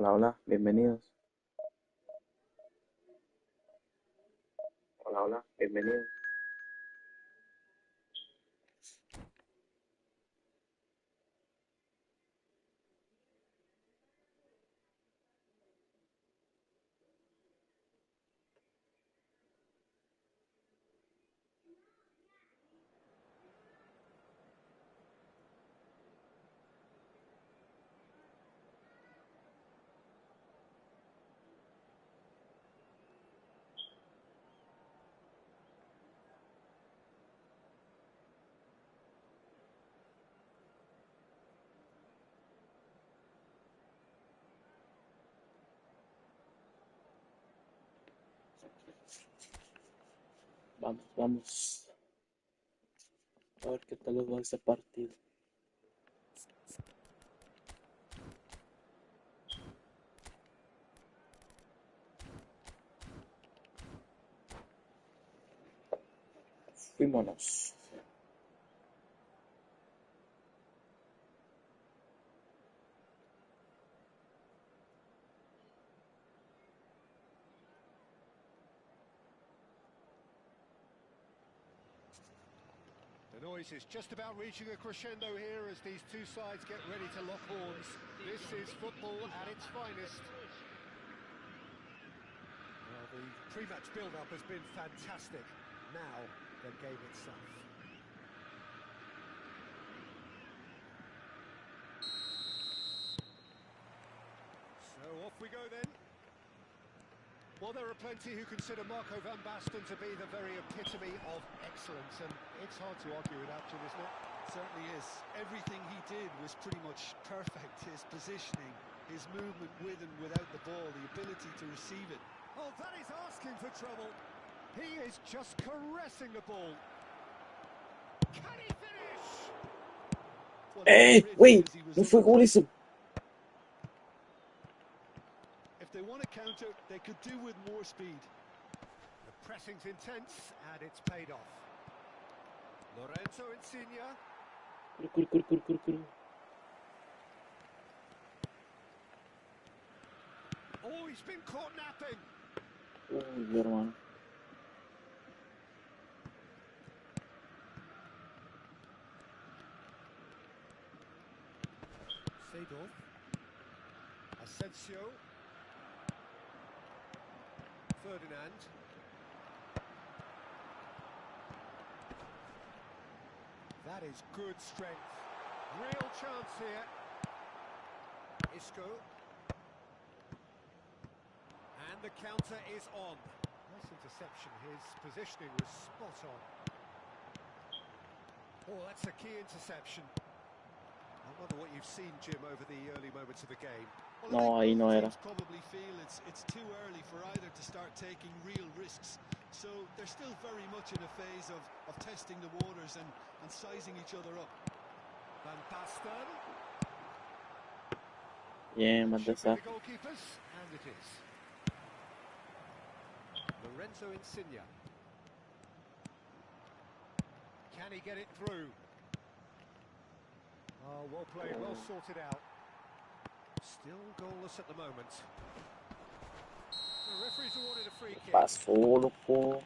Hola, hola, bienvenidos. Hola, hola, bienvenidos. Vamos, vamos. A ver qué tal les va este partido. Fuímonos. The noise is just about reaching a crescendo here as these two sides get ready to lock horns. This is football at its finest. Well, the pre-match build-up has been fantastic. Now, the game itself. So off we go then. Well, there are plenty who consider Marco van Basten to be the very epitome of excellence, and it's hard to argue with that, Jim, isn't it? Certainly is. Everything he did was pretty much perfect. His positioning, his movement with and without the ball, the ability to receive it. Oh, that is asking for trouble. He is just caressing the ball. Can he finish? Güey, no fue gol eso. If they want to counter, they could do with more speed. The pressing's intense, and it's paid off. Lorenzo Insigne. Oh, he's been caught napping. Uy, hermano. Seedorf. Asensio. Ferdinand. That is good strength. Real chance here. Isco. And the counter is on. Nice interception. His positioning was spot on. Oh, that's a key interception. I wonder what you've seen, Jim, over the early moments of the game. No, ahí no era. Probably feel it's too early for either to start taking real risks. So they're still very much in a phase of testing the waters and sizing each other up. Van Basten. Bien, Should be Maldesar. the goalkeepers, and it is. Lorenzo Insigne. Can he get it through? Oh, well played, well sorted out. Still goalless at the moment. The referee's awarded a free kick. Pasó, loco.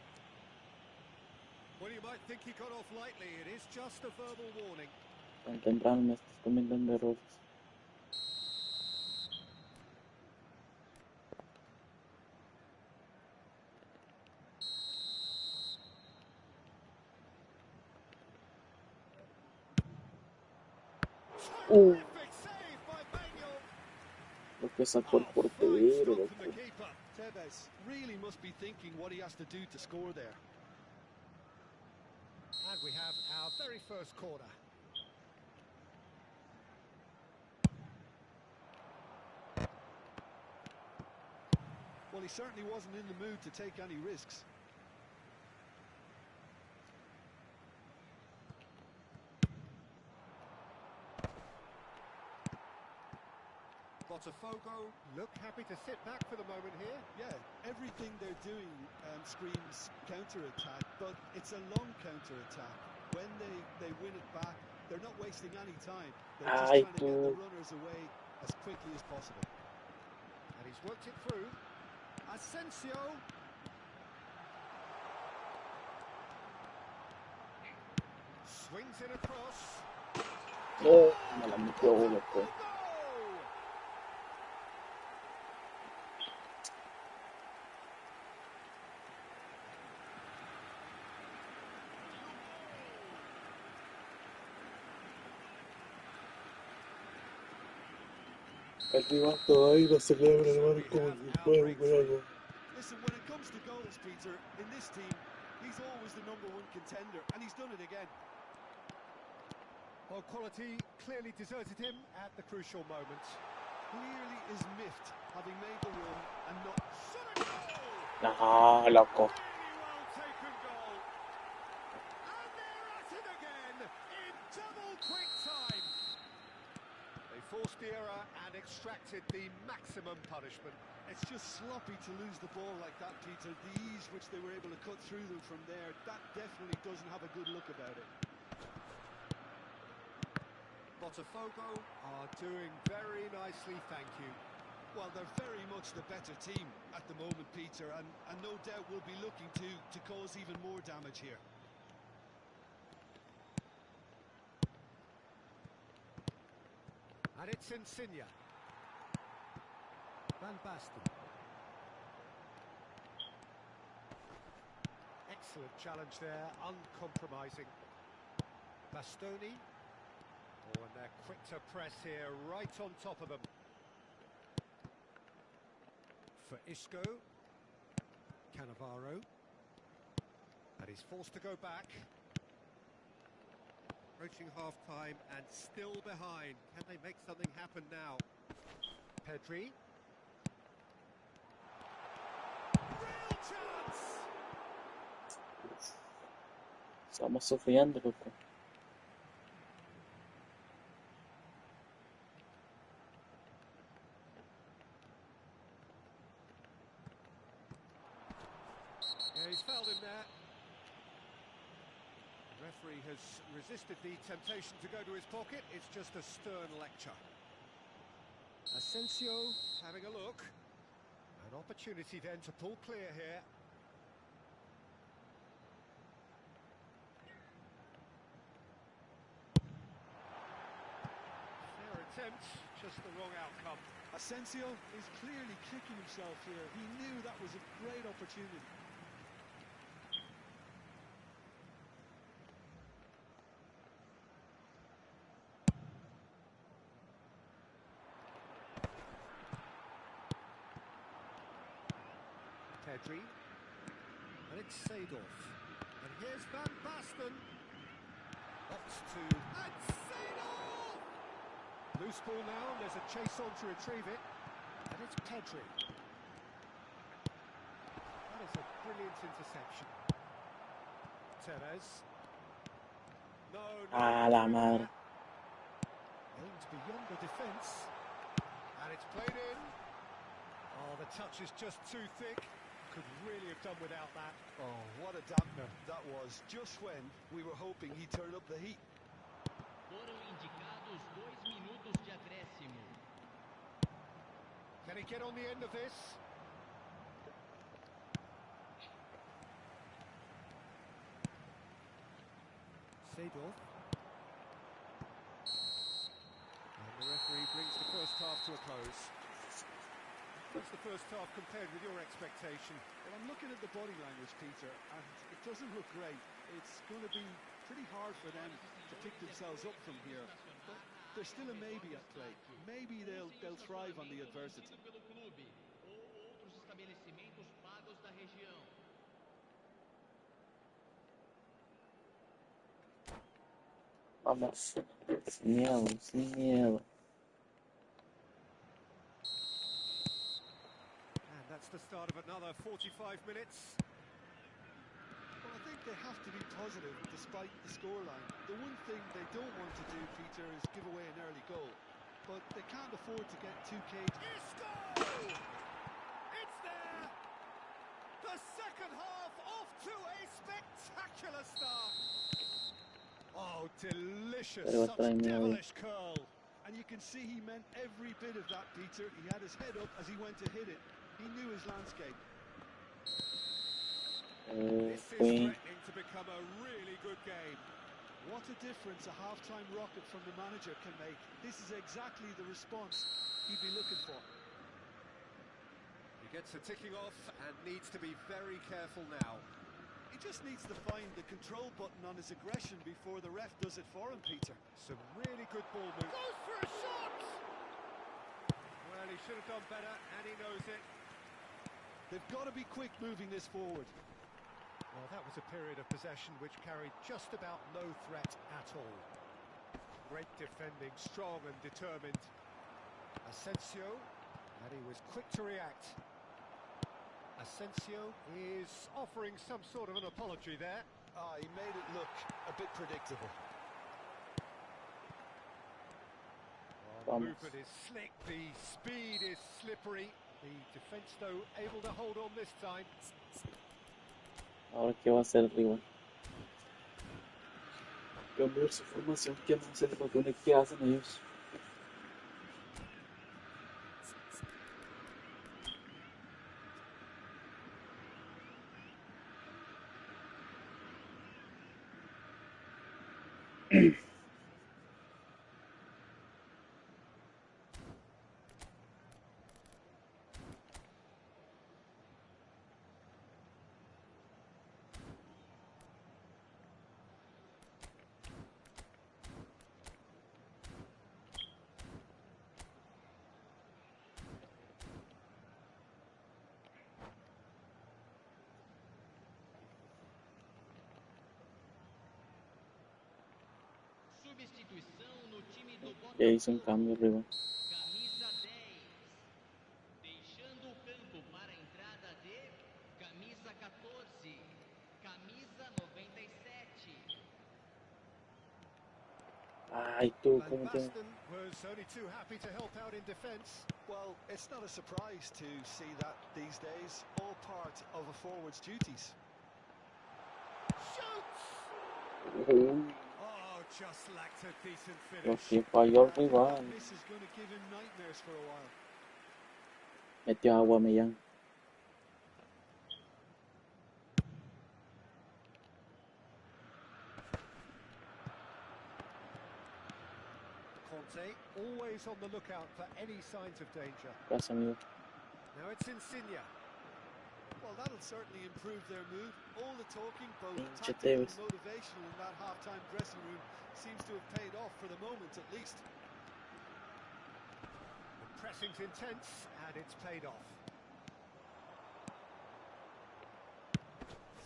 Well, you might think he got off lightly. It is just a verbal warning. Tan temprano me estás comentando errores. Terrific save by Manuel. Lo que sacó el portero, From loco. the keeper. Tevez really must be thinking what he has to do to score there. And we have our very first corner. Well, he certainly wasn't in the mood to take any risks. Botafogo look happy to sit back for the moment here. Yeah, everything they're doing screams counter-attack, but it's a long counter-attack. When they win it back, they're not wasting any time. They're just Ay, trying to get the tú. runners away as quickly as possible. he's worked it through. Asensio. Swings it across. Oh, me la metió uno, pues. El rival todavía celebra, hermano, como si fuera un juego. Listen, when it comes to goals, Peter, in this team, he's always the #1 contender, and he's done it again. Well, quality clearly deserted him at the crucial moment. Clearly is miffed, having made the run and not... Nah, loco. Really well taken goal. And they're at it again in double quick time. They forced the error and extracted the maximum punishment. It's just sloppy to lose the ball like that, Peter. The ease which they were able to cut through them from there, that definitely doesn't have a good look about it. Botafogo are doing very nicely, thank you. Well, they're very much the better team at the moment, Peter, and no doubt will be looking to cause even more damage here. And it's Insigne. Van Basten. Excellent challenge there, uncompromising. Bastoni. Oh, and they're quick to press here, right on top of them. For Isco. Cannavaro. And he's forced to go back. Approaching half-time and still behind. Can they make something happen now? Pedri. Real chance! Estamos sufriendo, loco. Yeah, he's fouled him there. The referee has resisted the temptation to go to his pocket. It's just a stern lecture. Asensio having a look. An opportunity then to pull clear here. Fair attempt, just the wrong outcome. Asensio is clearly kicking himself here. He knew that was a great opportunity. Pedri. And it's Seedorf. And here's Van Basten. Opts to... And Seedorf! Loose ball now, and there's a chase on to retrieve it. And it's Pedri. That is a brilliant interception. Tevez. No, La madre. Aimed beyond the defence. And it's played in. Oh, the touch is just too thick. Could really have done without that. Oh, what a dampener that was, just when we were hoping he'd turn up the heat. Foram indicados 2 minutos de acréscimo. Can he get on the end of this? Seedorf. And the referee brings the first half to a close. What's the first half compared with your expectation? Well, I'm looking at the body language, Peter, and it doesn't look great. It's going to be pretty hard for them to pick themselves up from here. But there's still a maybe at play. Maybe they'll thrive on the adversity. Pelo clube ou outros estabelecimentos pagos da região. Vamos. Sin miedo, sin miedo. And that's the start of another 45 minutes. Well, I think they have to be positive despite the scoreline. The one thing they don't want to do, Peter, is give away an early goal. But they can't afford to get too cagey. Isco! It's there! The second half off to a spectacular start. Oh, delicious, Pero such trae miedo. devilish curl. And you can see he meant every bit of that, Peter. He had his head up as he went to hit it. He knew his landscape. This is threatening to become a really good game. What a difference a half-time rocket from the manager can make. This is exactly the response he'd be looking for. He gets a ticking off and needs to be very careful now. He just needs to find the control button on his aggression before the ref does it for him, Peter. Some really good ball movement. Goes for a shot! Well, he should have done better, and he knows it. They've got to be quick moving this forward. Well, that was a period of possession which carried just about no threat at all. Great defending, strong and determined. Asensio, and he was quick to react. Asensio is offering some sort of an apology there. He made it look a bit predictable. Well, the movement is slick, the speed is slippery. The defence, though, able to hold on this time. Ahora, ¿qué va a hacer el rival? Cambiar su formación. ¿Qué más hacer los botones? ¿Qué hacen ellos? Substituição no time do Ya hizo un Botafogo. cambio el rival. Camisa 10. Deixando o campo para a entrada de camisa 14. Camisa 97. Ay, tú, Van ¿cómo te...? Basten was only too happy to help out in defence. Well, it's not a surprise to see that these days, all part of a forward's duties. Shoots! Uy, Oh, just lacked a decent lo finish. que falló el rival. This is going to give him nightmares for a while. Metió agua, Millán. Conte always on the lookout for any signs of danger. Gracias, amigo. Now it's Insigne. Well, that'll certainly improve their mood. All the talking, both Pinche tactical and Tevez. motivational in that half-time dressing room seems to have paid off for the moment, at least. The pressing's intense and it's paid off.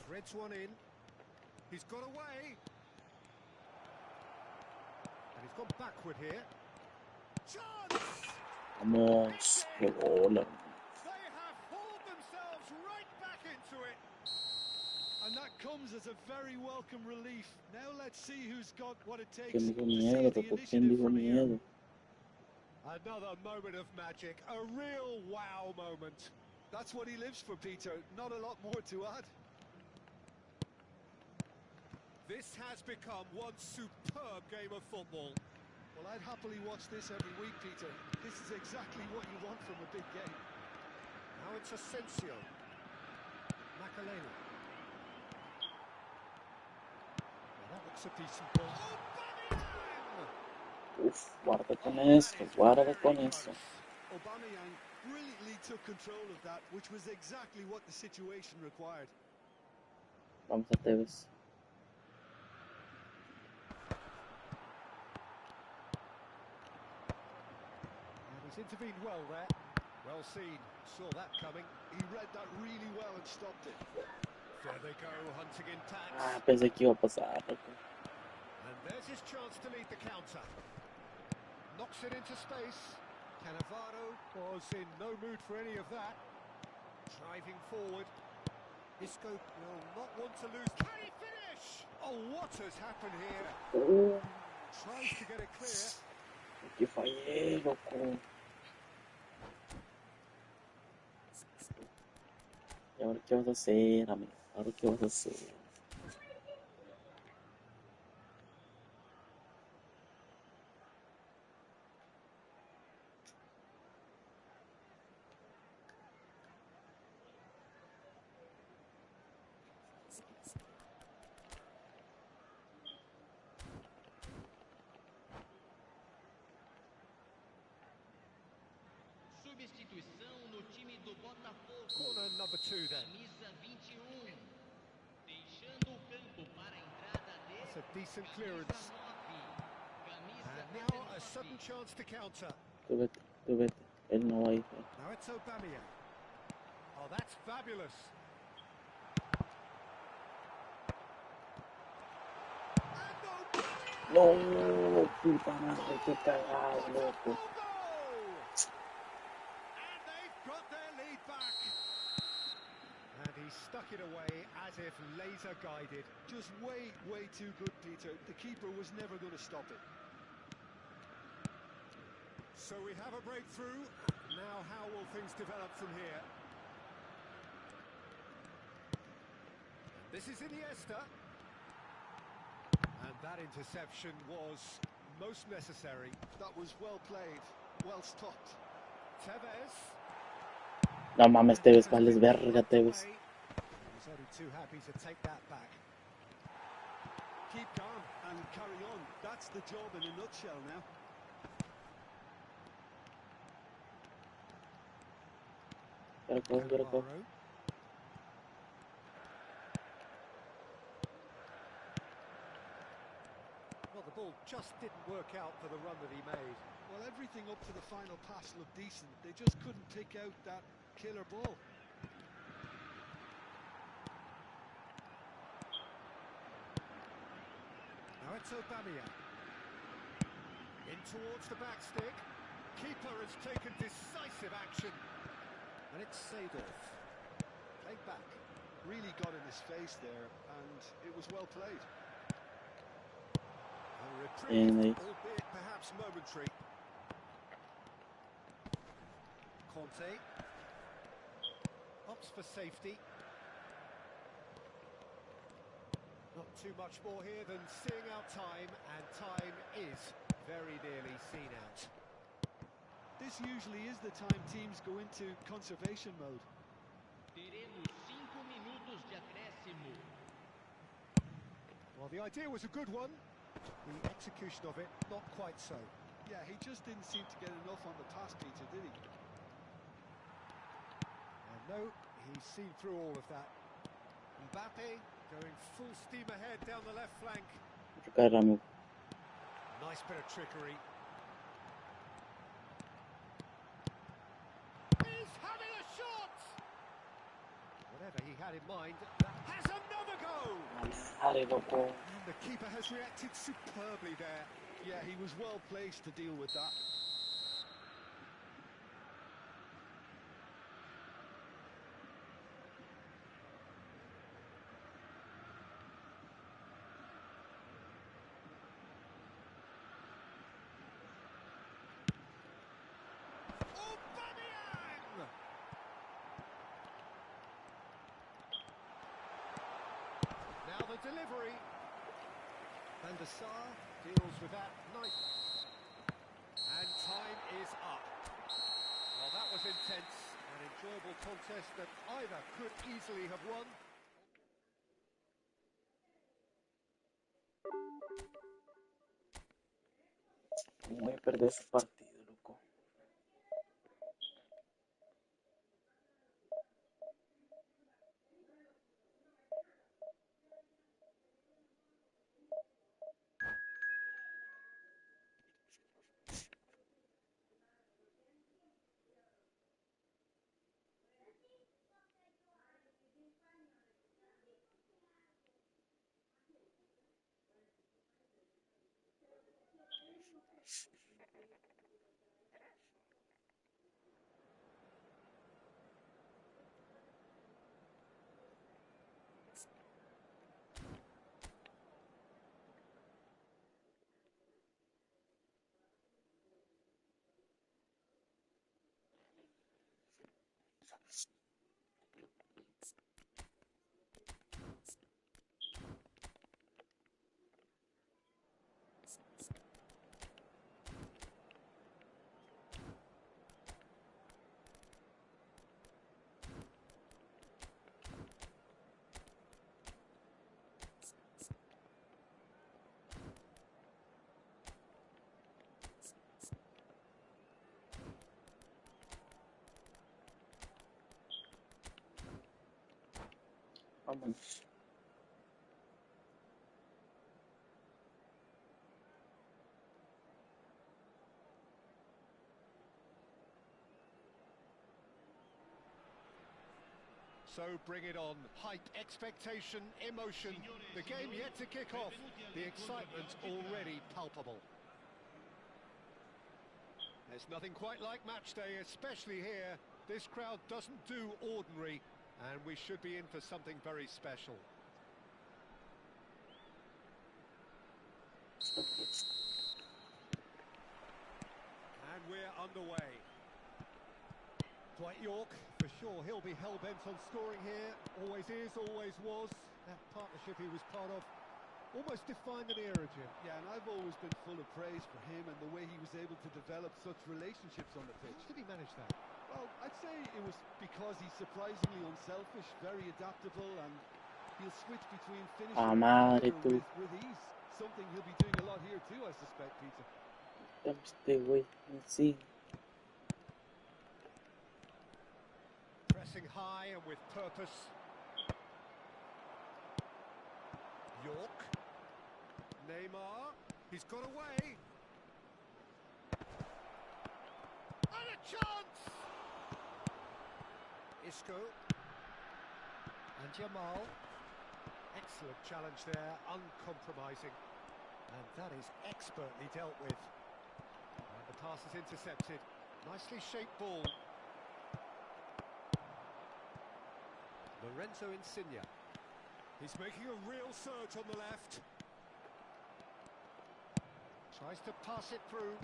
Threads one in. He's got away. And he's gone backward here. Chance! Vamos, qué bola. They have hauled themselves right back into it. And that comes as a very welcome relief. Now let's see who's got what it takes ¿Quién to dijo see miedo? the ¿Por quién initiative dijo from here. miedo? Another moment of magic, a real wow moment. That's what he lives for, Peter. Not a lot more to add. This has become one superb game of football. Well, I'd happily watch this every week, Peter. This is exactly what you want from a big game. Now it's Asensio. Makaleli. Well, that looks a decent ball. Uf, guarda con esto, guarda con esto. Aubameyang brilliantly took control of that, which was exactly what the situation required. Vamos a Tevez. And he's intervened well there. Well seen. Saw that coming. He read that really well and stopped it. There they go, hunting in Ah, tax. pensé que iba a pasar. And there's his chance to lead the counter. Knocks it into space. Cannavaro was in no mood for any of that. Driving forward. Isco will not want to lose. Can he finish? Oh, what has happened here? Tries to get it clear. Que fallé, loco. ¿Y ahora qué vas a hacer, amigo? ¿Ahora qué vas a hacer? substituição no time do Botafogo. Corner number 2 then. Camisa 21. Deixando o campo para a entrada de That's a decent camisa clearance. 9. Camisa And now a 19. sudden chance to counter. Tú vete, tú vete. Él no va a ir. Now it's Aubameyang. Oh, that's fabulous. And Aubameyang! No, puta madre, qué cagado, loco. Goal! And they've got their lead back. And he stuck it away as if laser guided. Just way, way too good, Peter. The keeper was never going to stop it. So we have a breakthrough. Now how will things develop from here? This is Iniesta. And that interception was most necessary. That was well played, well stopped. Tevez. No mames, Tevez, vales verga, Tevez. He's only too happy to take that back. Keep calm and carry on. That's the job in a nutshell now. Get a goal. Well, the ball just didn't work out for the run that he made. Well, everything up to the final pass looked decent. They just couldn't pick out that killer ball. Now it's Aubameyang. In towards the back stick. Keeper has taken decisive action. And it's Seedorf. Played back. Really got in his face there, and it was well played. A reprieve, nice. albeit perhaps momentary. Conte. Opts for safety. Not too much more here than seeing out time, and time is very nearly seen out. This usually is the time teams go into conservation mode. Teremos 5 minutos de acréscimo. Well, the idea was a good one. The execution of it, not quite so. Yeah, he just didn't seem to get enough on the pass, Peter, did he? And no, he's seen through all of that. Mbappe going full steam ahead down the left flank. Caramba. Nice bit of trickery. He's having a shot! Whatever he had in mind, that has another go! Madre, loco. And the keeper has reacted superbly there. Yeah, he was well placed to deal with that. Aubameyang! Now the delivery. Van der Sar deals with that night. And time is up. Well, that was intense. An enjoyable contest that either could easily have won. Voy a perder ese partido, loco. Vámonos. So bring it on. Hype, expectation, emotion. The game yet to kick off. The excitement already palpable. There's nothing quite like match day, especially here. This crowd doesn't do ordinary, and we should be in for something very special. And we're underway. Dwight York, for sure, he'll be hell-bent on scoring here. Always is, always was. That partnership he was part of almost defined an era, Jim. Yeah, and I've always been full of praise for him and the way he was able to develop such relationships on the pitch. How did he manage that? Well, I'd say it was because he's surprisingly unselfish, very adaptable, and he'll switch between finishing and Madre header tú. with ease. Something he'll be doing a lot here too, I suspect, Peter. Este güey, sí. Pressing high and with purpose. York. Neymar. He's got away. And a chance! Isco. And Jamal. Excellent challenge there, uncompromising. And that is expertly dealt with. And the pass is intercepted. Nicely shaped ball. Lorenzo Insigne. He's making a real surge on the left. Tries to pass it through.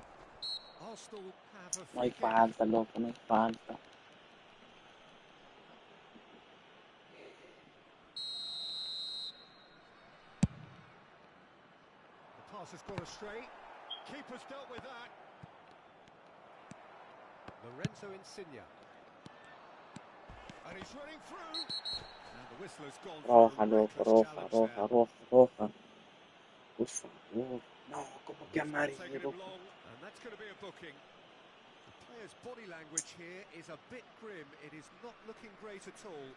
Arsenal have a No hay free kick. falta, loco, no hay falta. The pass has gone astray. Keeper's dealt with that. Lorenzo Insigne. And he's running through. And the whistle has gone Roja, for a loco, reckless roja, challenge roja, there. roja, roja. Por favor. No, como que It's not taken amarillo, him loco. long, and that's going to be a booking. The player's body language here is a bit grim. It is not looking great at all.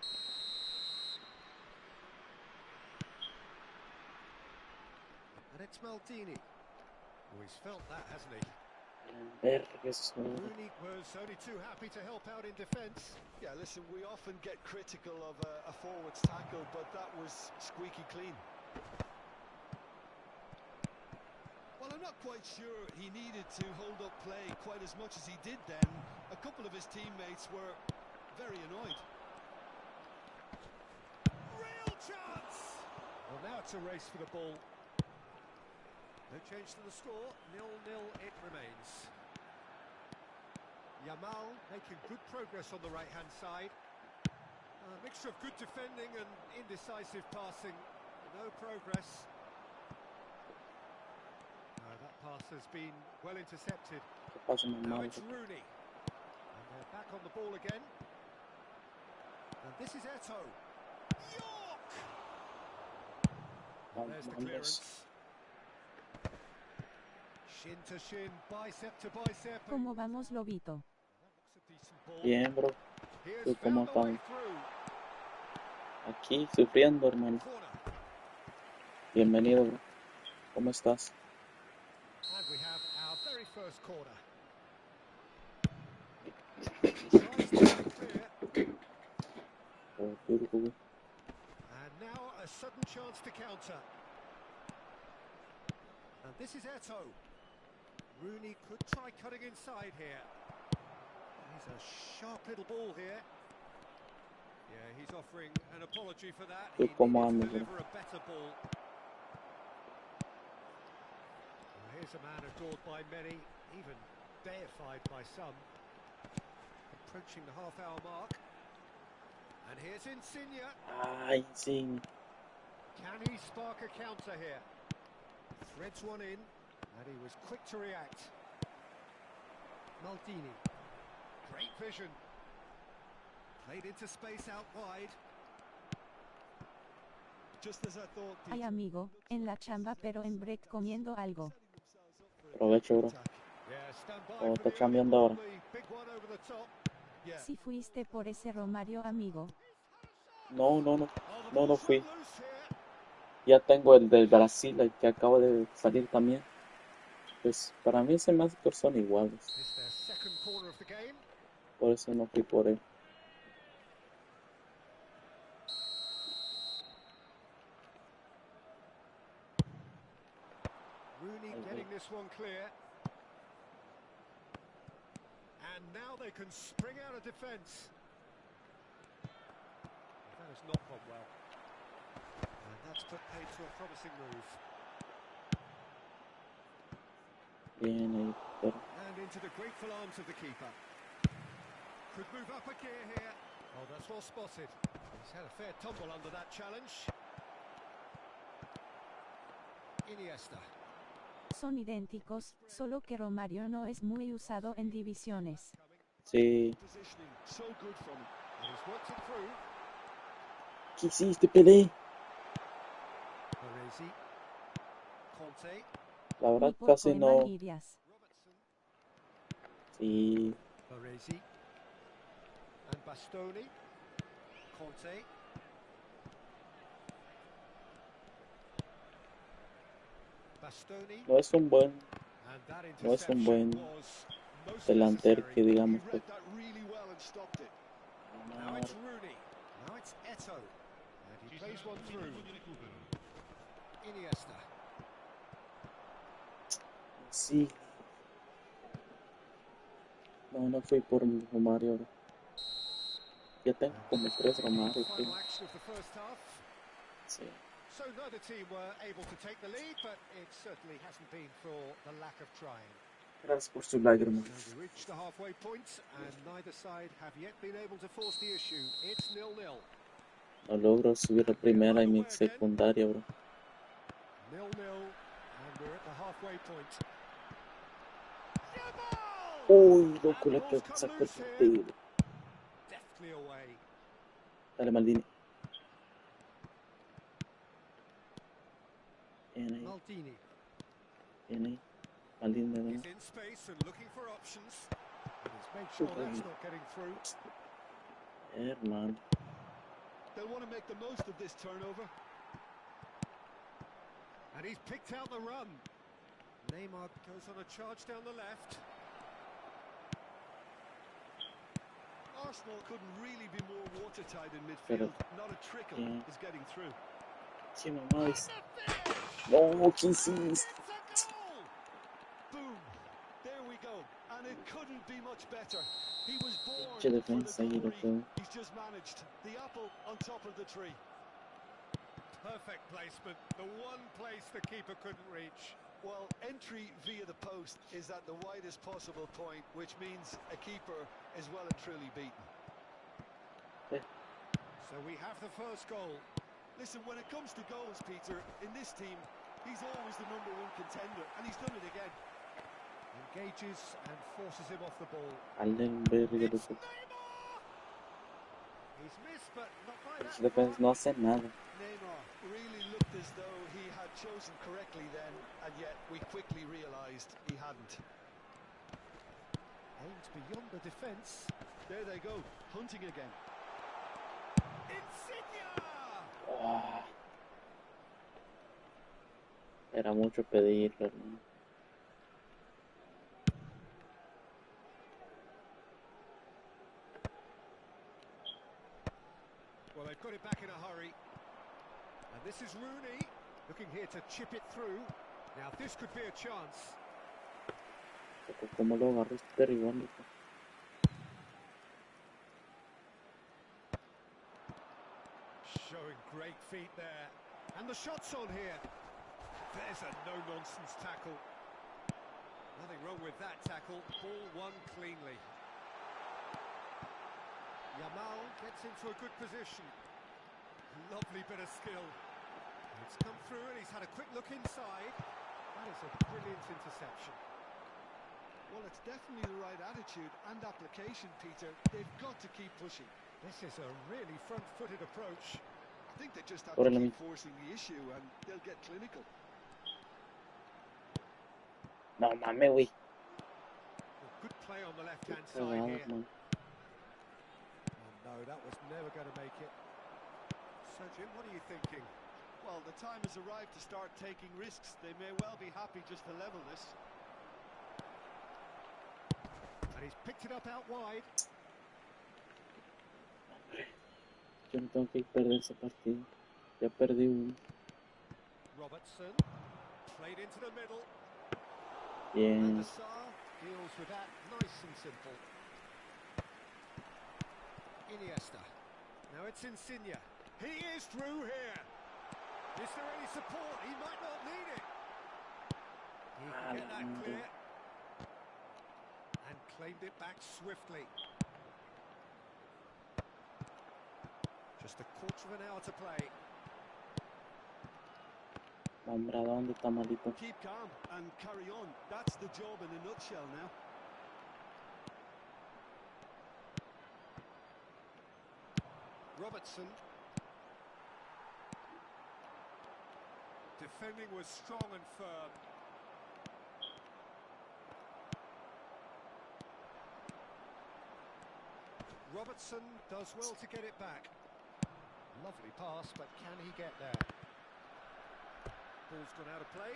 And it's Maldini. Oh, he's felt that, hasn't he? Vergas, no. Rooney was only too happy to help out in defence. Yeah, listen, we often get critical of a forward's tackle, but that was squeaky clean. Well, I'm not quite sure he needed to hold up play quite as much as he did then. A couple of his teammates were very annoyed. Real chance! Well, now it's a race for the ball. No change to the score. 0-0 it remains. Yamal making good progress on the right-hand side. A mixture of good defending and indecisive passing. No progress. That pass has been well intercepted. ¿Qué pasa, mi Now hermano? it's Rooney. And they're back on the ball again. And this is Eto. York! No There's the mames. clearance. Shin to shin, bicep to bicep. ¿Cómo vamos, Lobito? That looks a decent ball. Bien, bro. Here's ¿Tú cómo found the way estás? through. Aquí, sufriendo, hermano. Corner. Bienvenido, bro. ¿Cómo estás? And we have our very first corner. Tries to be clear. Oh, beautiful. And now a sudden chance to counter. And this is Eto. Rooney could try cutting inside here. He's a sharp little ball here. Yeah, he's offering an apology for that. He Good come needed on, to bro. deliver a better ball. Well, here's a man adored by many, even deified by some. Approaching the half-hour mark. And here's Insigne. Ay, sí. Can he spark a counter here? Threads one in, and he was quick to react. Maldini. Great vision. Played into space out wide. Just as I thought, Ay, Peter. amigo, en la chamba pero en break comiendo algo. Aprovecho, bro. Yeah, stand by Oh, for está the cambiando opening ahora. ball, the big one over the top. Yeah. Si fuiste por ese Romario, amigo. No, no, no. Oh, the No, no ball's run fui. loose here. Ya tengo el del Brasil, el que acaba de salir también. Pues para mí se me hace que son iguales. It's their second corner of the game. Por eso no fui por él. Rooney getting this one clear. And now they can spring out of defence. That has not gone well. And that's put paid to a promising move. Bien ahí. Pero And into the grateful arms of the keeper. Could move up a gear here. Oh, that's well spotted. He's had a fair tumble under that challenge. Iniesta. Son idénticos, solo que Romario no es muy usado en divisiones. sí. Positioning, so good from him. And he's worked it through. ¿Qué hiciste, Pelé? Baresi. Conte. La Muy verdad poco casi en no. Malirias. Robertson. Sí. Baresi. And Bastoni. Conte. Bastoni. No es un buen And that No es un interception buen was most delantero necessary. que He digamos. read that really well and stopped it. Now it's Rooney. Now it's Eto. And he plays one through. Iniesta. Sí. No fui por Romario. Ya tengo como This 3 was the Romario. final action of the first half. Sí. So neither team were able to take the lead, but it certainly hasn't been for the lack of trying. Gracias por sus lágrimas. So we reached the halfway point, and neither side have yet been able to force the issue. It's 0-0. No logro subir la primera y mi secundaria, bro. 0-0, and we're at the halfway point. Uy, loco, le sacó el partido. Deftly away. Dale, Maldini. Bien ahí, Maldini. bien ahí. Maldini, He's ¿no? in space and looking for options. And he's made sure that's not getting through. Hermano. They'll want to make the most of this turnover. And he's picked out the run. Neymar goes on a charge down the left. Arsenal couldn't really be more watertight in Pero, midfield. Not a trickle is getting through. ¿qué mamá es? No, ¿qué hiciste? It's a goal! Boom! There we go. And it couldn't be much better. He was born Pinche for the defensa ahí, glory. loco. He's just managed. The apple on top of the tree. Perfect placement. The one place the keeper couldn't reach. Well, entry via the post is at the widest possible point, which means a keeper is well and truly beaten. So we have the first goal. Listen, when it comes to goals, Peter, in this team, he's always the #1 contender, and he's done it again. Engages and forces him off the ball. Allen verga, It's loco. Neymar! He's missed, but not by Los that defensas far. no hacen nada. Neymar really looked as though he had chosen correctly then, and yet we quickly realised he hadn't. Aimed beyond the defence. There they go, hunting again. Insignia! Ah. Era mucho pedir, hermano. Well, they've got it back in a hurry. And this is Rooney, looking here to chip it through. Now, this could be a chance. Loco, ¿cómo lo agarró este rival, loco? Showing great feet there. And the shot's on here. There's a no-nonsense tackle. Nothing wrong with that tackle. Ball won cleanly. Yamal gets into a good position. Lovely bit of skill. It's come through and he's had a quick look inside. That is a brilliant interception. Well, it's definitely the right attitude and application, Peter. They've got to keep pushing. This is a really front-footed approach. I think they just have Órale, to mi. keep forcing the issue, and they'll get clinical. No mames, güey. Good play on the left-hand side Cagado, here. man. Oh, no, that was never going to make it. So, Jim, what are you thinking? Well, the time has arrived to start taking risks. They may well be happy just to level this. And he's picked it up out wide. Yo no tengo que perder ese partido. Ya perdí uno. Robertson played into the middle. And Bien. the Sar deals with that nice and simple. Iniesta. Now it's Insigne. He is through here. Is there any support? He might not need it. He can get that clear. And claimed it back swiftly. Just a quarter of an hour to play. Hombre, ¿a dónde está malito? Keep calm and carry on. That's the job in a nutshell now. Robertson. Defending was strong and firm. Robertson does well to get it back. Lovely pass, but can he get there? Ball's gone out of play.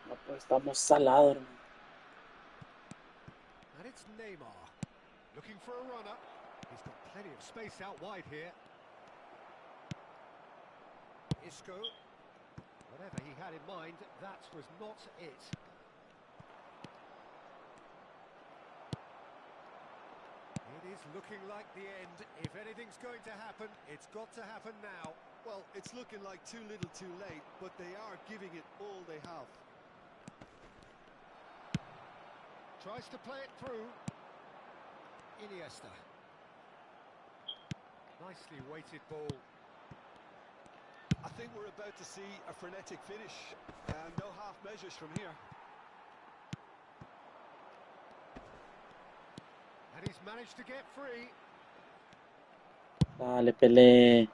No, pues estamos salados, hermano. And it's Neymar. Looking for a runner. He's got plenty of space out wide here. Isco. Whatever he had in mind, that was not it. It is looking like the end. If anything's going to happen, it's got to happen now. Well, it's looking like too little too late, but they are giving it all they have. Tries to play it through. Iniesta. Nicely weighted ball. I think we're about to see a frenetic finish. No half measures from here. And he's managed to get free. Dale, Pelé.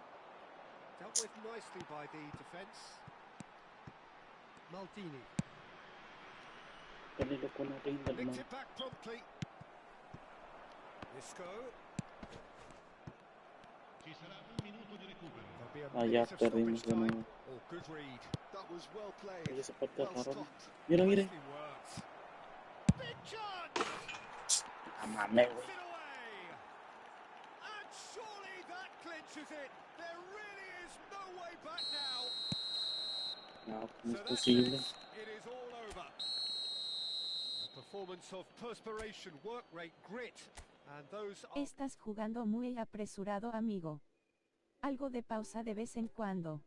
Dealt with nicely by the defence. Maldini. Pelé le pone horrible, Licked hermano. it back promptly. Isco. There'll be a Ah, ya minute of perdimos stoppage de time. nuevo. Oh, good read. That was well Oye, played. esa parte Well raro. stopped. Mira, mire. Nicely worked. Big chance! Ah, mames, Puts güey. it away! And surely that clinches it. There really is no way back now. No, ¿cómo So es that's posible? it. It is all over. A performance of perspiration, work rate, grit, and those are... Estás jugando muy apresurado, amigo. Algo de pausa de vez en cuando.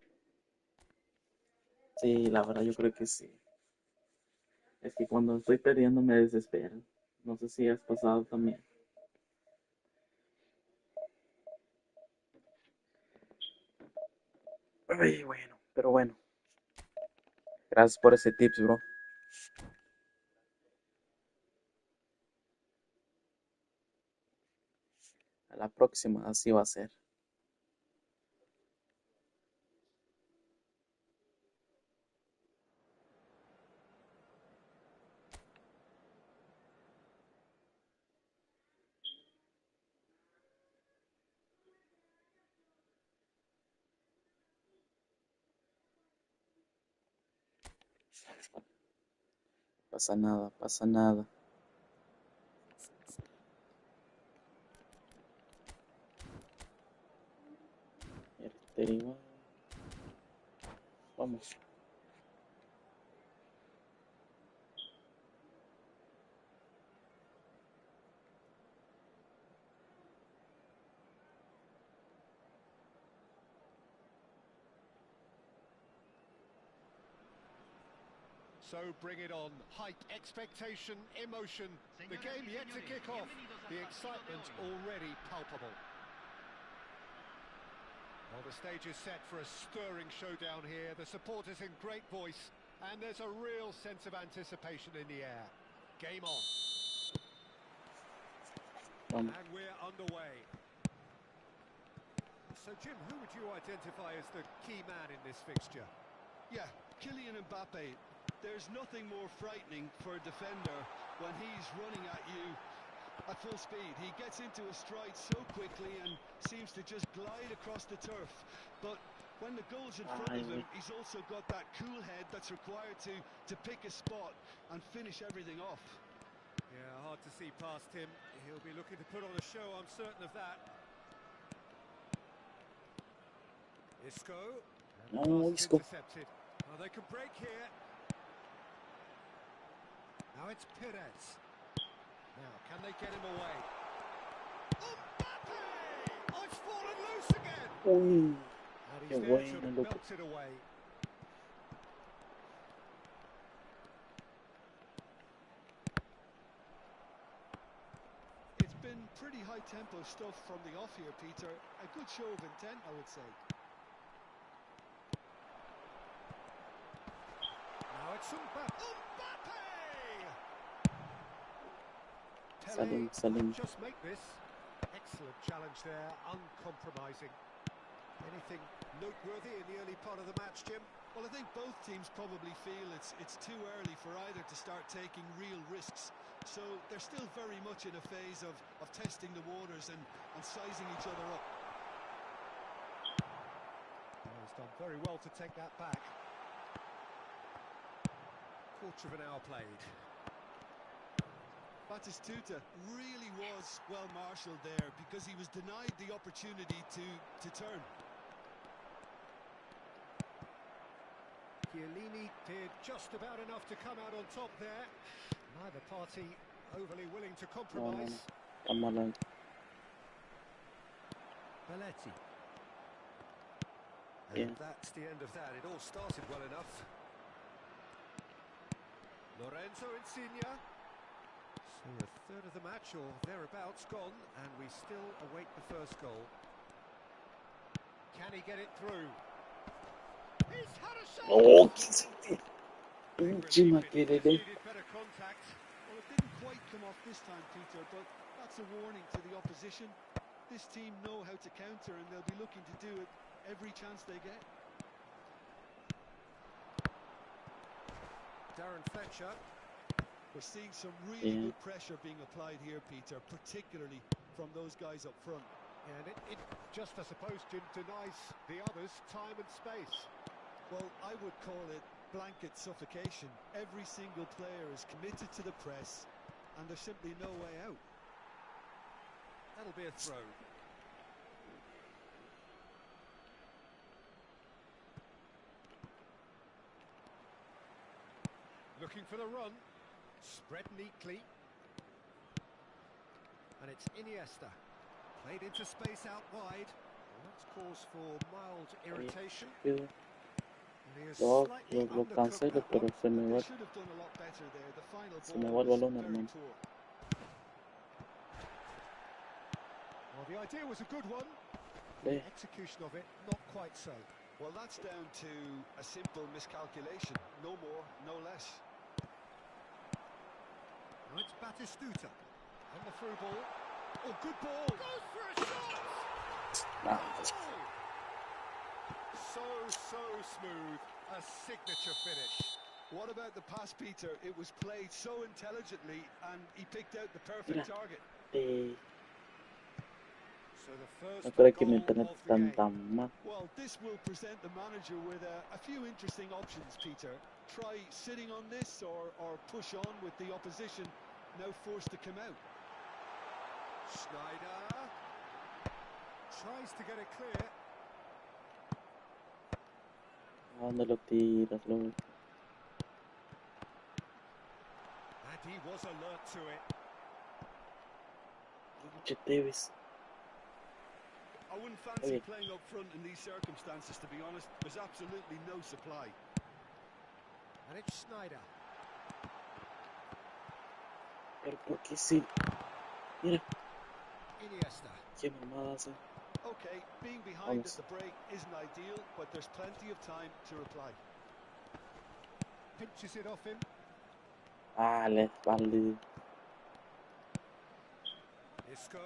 Sí, la verdad yo creo que sí. Es que cuando estoy perdiendo me desespero. No sé si has pasado también. Ay, bueno, pero bueno. Gracias por ese tips, bro. A la próxima, así va a ser. Pasa nada, pasa nada. Igual. Vamos. So bring it on. Hype, expectation, emotion. The game yet to kick off. The excitement already palpable. Well, the stage is set for a stirring showdown here. The supporters in great voice, and there's a real sense of anticipation in the air. Game on. And we're underway. So, Jim, who would you identify as the key man in this fixture? Yeah, Kylian Mbappe. There's nothing more frightening for a defender when he's running at you at full speed. He gets into a stride so quickly and seems to just glide across the turf. But When the goal's in front Ay, of him, güey. he's also got that cool head that's required to pick a spot and finish everything off. Yeah, hard to see past him. He'll be looking to put on a show, I'm certain of that. Isco. And the No, pass is Isco. intercepted. Well, they can break here. Now it's Perez. Now, can they get him away? Mbappe! Oh, it's fallen loose again! Uy, And qué he's there bueno, to loco. melt it away. It's been pretty high-tempo stuff from the off here, Peter. A good show of intent, I would say. Now it's Mbappe! Salim, Pele Salim. might just make this. Excellent challenge there, uncompromising. Anything noteworthy in the early part of the match, Jim? Well, I think both teams probably feel it's too early for either to start taking real risks. So they're still very much in a phase of testing the waters and sizing each other up. Oh, he's done very well to take that back. Quarter of an hour played. Batistuta really was well marshalled there because he was denied the opportunity to turn. Chiellini did just about enough to come out on top there. Neither party overly willing to No, no, compromise. no. Está mal ahí. Belletti. Yeah. And that's the end of that. It all started well enough. Lorenzo Insigne. So a third of the match or thereabouts gone, and we still await the first goal. Can he get it through? He's had a shot! Oh, qué sentido. Big Pinche relief, it maquerere. just needed better contact. Well, it didn't quite come off this time, Peter, but that's a warning to the opposition. This team know how to counter, and they'll be looking to do it every chance they get. Darren Fletcher. We're seeing some really Yeah. good pressure being applied here, Peter, particularly from those guys up front. And it just, I suppose, denies the others time and space. Well, I would call it blanket suffocation. Every single player is committed to the press, and there's simply no way out. That'll be a throw. Looking for the run. Spread neatly. And it's Iniesta. Played into space out wide. And that's cause for mild irritation. Pido. And he is Lo slightly undercooked cancelo, that pero one. se me They va. should have done a lot better there. The final Se me va ball el was balón, very hermano. poor. Well, the idea was a good one. Ve. Execution of it, not quite so. Well, that's down to a simple miscalculation. No more, no less. Now it's Batistuta. And the through ball. Oh, good ball. Goes for a shot! Ah, So smooth. A signature finish. What about the pass, Peter? It was played so intelligently, and he picked out the perfect Mira. target. So the first No creo que goal me of penetre the tan game. mal. Well, this will present the manager with a few interesting options, Peter. Try sitting on this or push on with the opposition now forced to come out. Schneider tries to get it clear. ¿A dónde lo tiras, loco? And he was alert to it. Pinche Tevez. I wouldn't fancy Okay. playing up front in these circumstances, to be honest. There's absolutely no supply. And it's Schneider. Pero ¿por qué sí? Mira, Iniesta. qué mamada hace. Okay, being behind Vamos. at the break isn't ideal, but there's plenty of time to reply. Pinches it off him. Ah, le vale. Isco.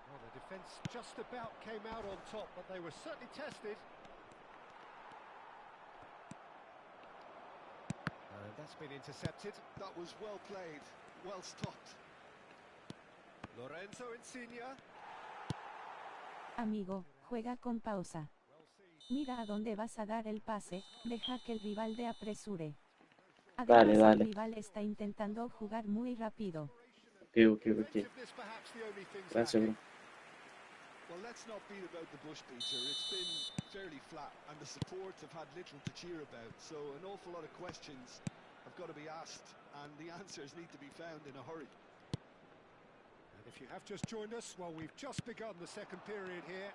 Well, the defence just about came out on top, but they were certainly tested. And that's been intercepted. That was well played, well stopped. Lorenzo Insigne. Amigo, juega con pausa. Mira a dónde vas a dar el pase, deja que el rival te apresure. Dale, Además el dale. rival está intentando jugar muy rápido. Ok, ok, ok. Effectiveness perhaps the only things Gracias, lacking. bro. Well, let's not beat about the bush, Peter. It's been fairly flat, and the support have had little to cheer about. So an awful lot of questions have got to be asked, and the answers need to be found in a hurry. And if you have just joined us, well, we've just begun the second period here.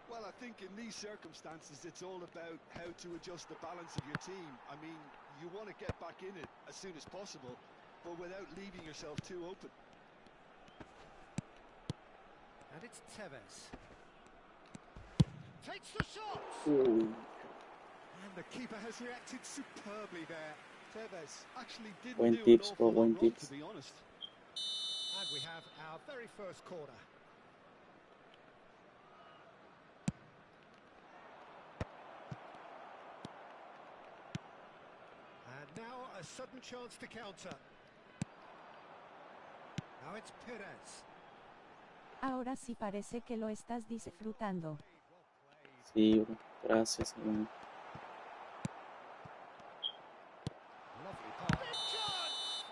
Well, I think in these circumstances, it's all about how to adjust the balance of your team. I mean, you want to get back in it as soon as possible, but without leaving yourself too open. And it's Tevez. Takes the shot! And the keeper has reacted superbly there. Tevez actually didn't Buen do an tips, awful bro, buen lot wrong, tips. to be honest. And we have our very first corner. And now a sudden chance to counter. Now it's Perez. Ahora sí parece que lo estás disfrutando. Sí, bro. Gracias, hermano. Lovely pass. Big chance!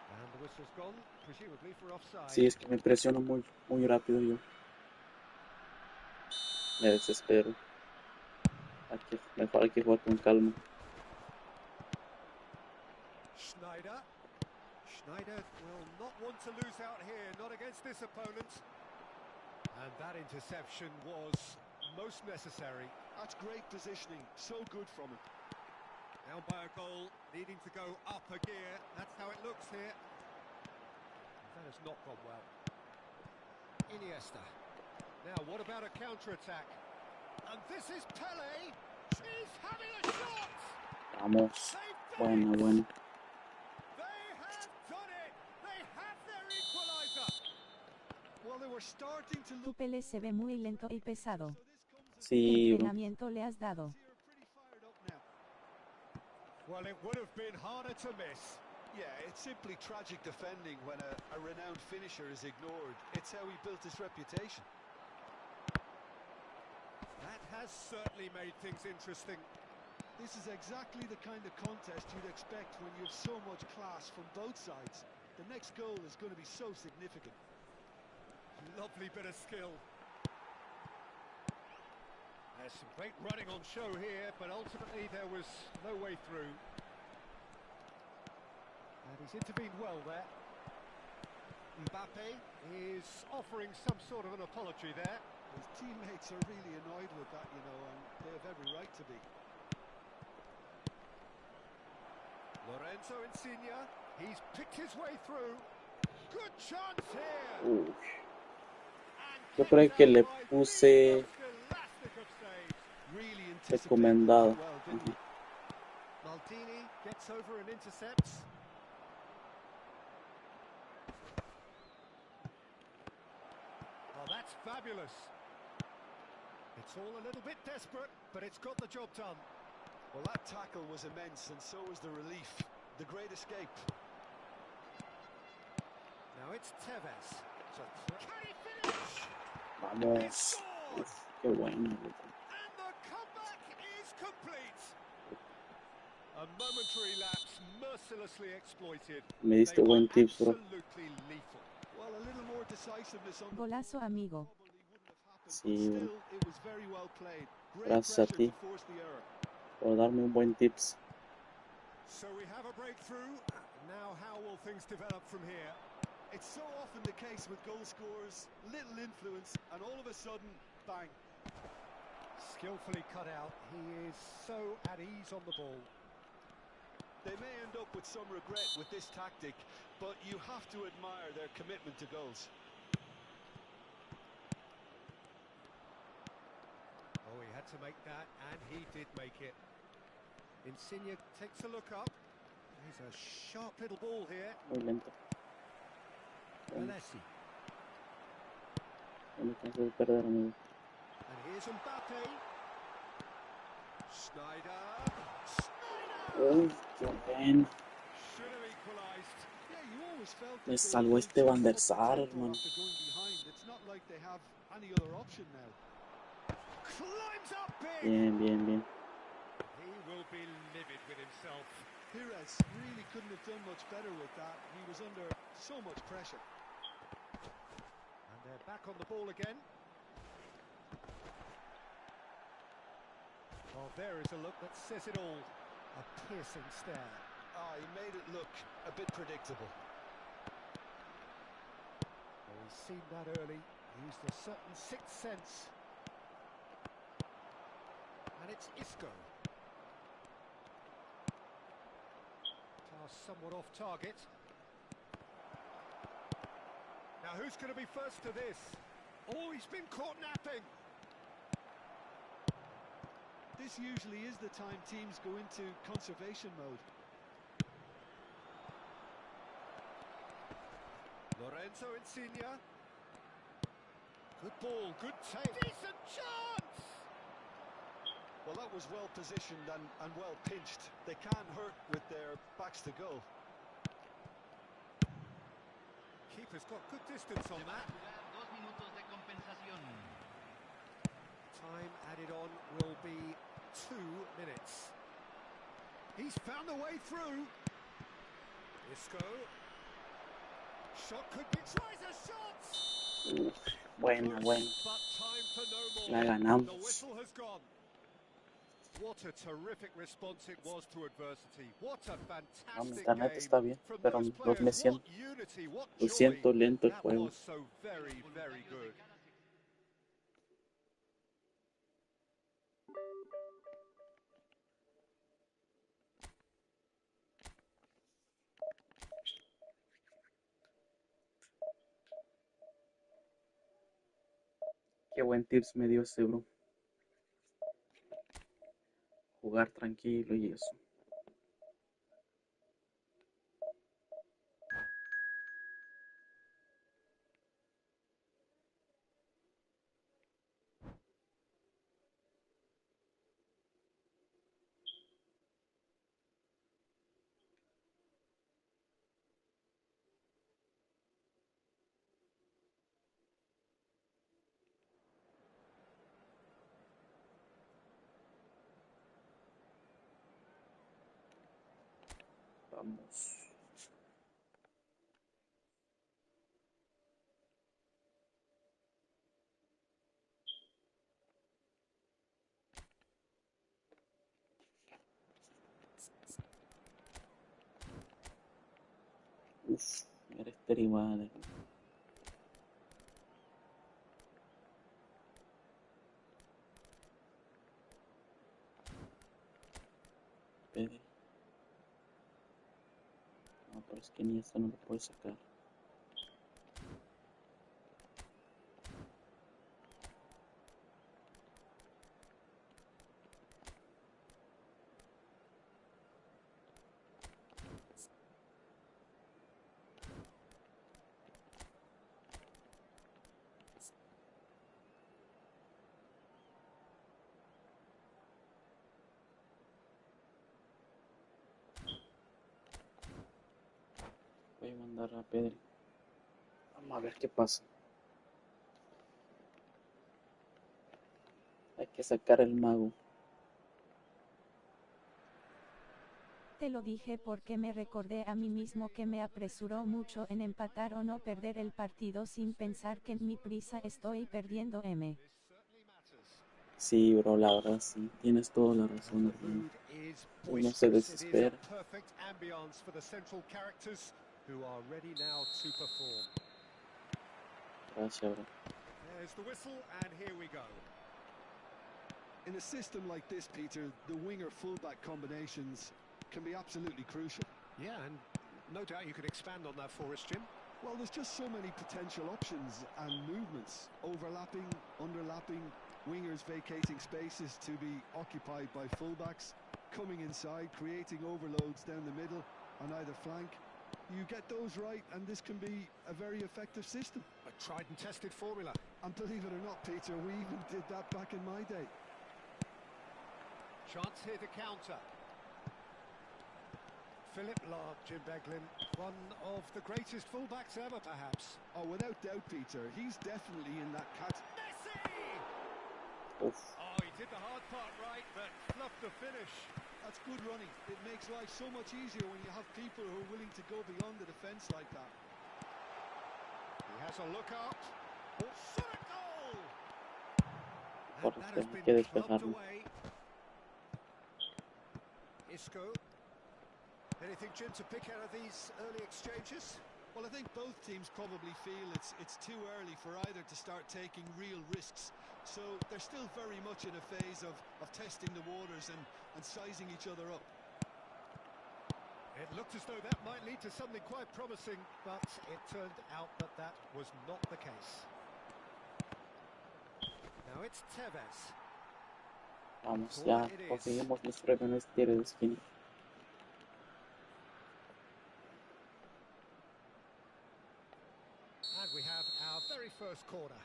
And the whistle's gone, presumably for offside. Sí, es que me presiono muy rápido yo. Me desespero. Mejor hay que jugar con calma. Schneider. Schneider will not want to lose out here, not against this opponent. And that interception was most necessary. That's great positioning, so good from him. Down by a goal, needing to go up a gear. That's how it looks here. That has not gone well. Iniesta. Now, what about a counter-attack? And this is Pele. He's having a shot! Vamos. They've done Buena, it! buena. They have done it! They have their equalizer! Well, they were starting to Tu look... Pele se ve muy lento y pesado. ¿Qué Sí, bro. entrenamiento le has dado? Here are pretty fired up now. Well, it would have been harder to miss. Yeah, it's simply tragic defending when a renowned finisher is ignored. It's how he built his reputation. That has certainly made things interesting. This is exactly the kind of contest you'd expect when you have so much class from both sides. The next goal is going to be so significant. Lovely bit of skill. There's some great running on show here, but ultimately there was no way through. And he's intervened well there. Mbappe is offering some sort of an apology there. His teammates are really annoyed with that, you know, and they have every right to be. Lorenzo Insigne, he's picked his way through. Good chance here. Uy. And Yo kept creo que out le by the puse most elastic of saves. Really anticipated recomendado. that well, didn't he? Maldini gets over and intercepts. Oh, that's fabulous. It's all a little bit desperate, but it's got the job done. Well, that tackle was immense, and so was the relief. The great escape. Now it's Tevez. Can he finish? Vamos. Uf, qué bueno, loco. And the comeback is complete. A momentary lapse mercilessly exploited. Me diste They were buen tips, bro. absolutely lethal. Well, a little more decisiveness on the Golazo, amigo. probably wouldn't have happened, but Sí, bro. still, it was very well played. Great Gracias a pressure ti to force the error. por darme un buen tips. So we have a breakthrough. Now how will things develop from here? It's so often the case with goal scorers, little influence, and all of a sudden, bang. Skillfully cut out. He is so at ease on the ball. They may end up with some regret with this tactic, but you have to admire their commitment to goals. Oh, he had to make that, and he did make it. Insigne takes a look up. He's a sharp little ball here. Muy lento. Messi. No me canso de perder, amigo. And here's Mbappe. Schneider. Uy, qué bien. Should have equalised. Yeah, you always felt Me that they salvó were este Van going der to Sar, up the tempo hermano. after going behind. It's not like like they have any other option now. Climbs up big. Bien, bien, bien. He will be livid with himself. Pires really couldn't have done much better with that. He was under so much pressure. And they're back on the ball again. Well, there is a look that says it all. A piercing stare. Ah, he made it look a bit predictable. Well, he's seen that early. Used a certain sixth sense. And it's Isco. Pass somewhat off target. Now who's going to be first to this? Oh, he's been caught napping. This usually is the time teams go into conservation mode. Lorenzo Insigne. Good ball, good take. Decent chance! Well, that was well positioned and well pinched. They can't hurt with their backs to goal. Keeper's got good distance on that. 2 minutos de compensación. Time added on will be 2 minutes. He's found a way through. Isco. Shot could be. Tries a shot! Buena, buena. But time for no more. La The ganamos. whistle has gone. What a terrific response it was to adversity. What a No, mi fantastic internet game está bien, from pero those lo me players. siento, What unity, what lo joy. siento lento el That juego. was so very, very good. Qué buen tips me dio ese bro. Jugar tranquilo y eso. Vamos. Uf, eres derivada. Pedri. No, pero es que ni esta no lo puede sacar. Voy a mandar a Pedri. Vamos a ver qué pasa. Hay que sacar el mago. Te lo dije porque me recordé a mí mismo que me apresuró mucho en empatar o no perder el partido sin pensar que en mi prisa estoy perdiendo M. Sí, bro, la verdad sí. Tienes toda la razón, The hermano. mood is Uno se boisterous. It is a desespera. perfect ambience for the central characters who are ready now to perform. Gracias, bro. There's the whistle, and here we go. In a system like this, Peter, the winger-fullback combinations can be absolutely crucial. Yeah, and no doubt you could expand on that for us, Jim. Well, there's just so many potential options and movements. Overlapping, underlapping, wingers vacating spaces to be occupied by fullbacks, coming inside, creating overloads down the middle on either flank. You get those right and this can be a very effective system. A tried and tested formula. And believe it or not, Peter, we even did that back in my day. Chance here to counter. Philip Lahm, Jim Beglin, one of the greatest fullbacks ever, perhaps. Oh, without doubt, Peter. He's definitely in that cat. Messi! Oof. Oh, he did the hard part right, but fluffed the finish. That's good running. It makes life so much easier when you have people who are willing to go beyond the defence like that. He has a look out. Oh, shot a goal! And Porque that has hay been que clubbed despejarlo. away. Isco. Anything, Jim, to pick out of these early exchanges? Well, I think both teams probably feel it's too early for either to start taking real risks. So they're still very much in a phase of testing the waters and sizing each other up. It looked as though that might lead to something quite promising, but it turned out that that was not the case. Now it's Tevez. Vamos, ya conseguimos nuestro primer tiro de esquina. And we have our very first corner.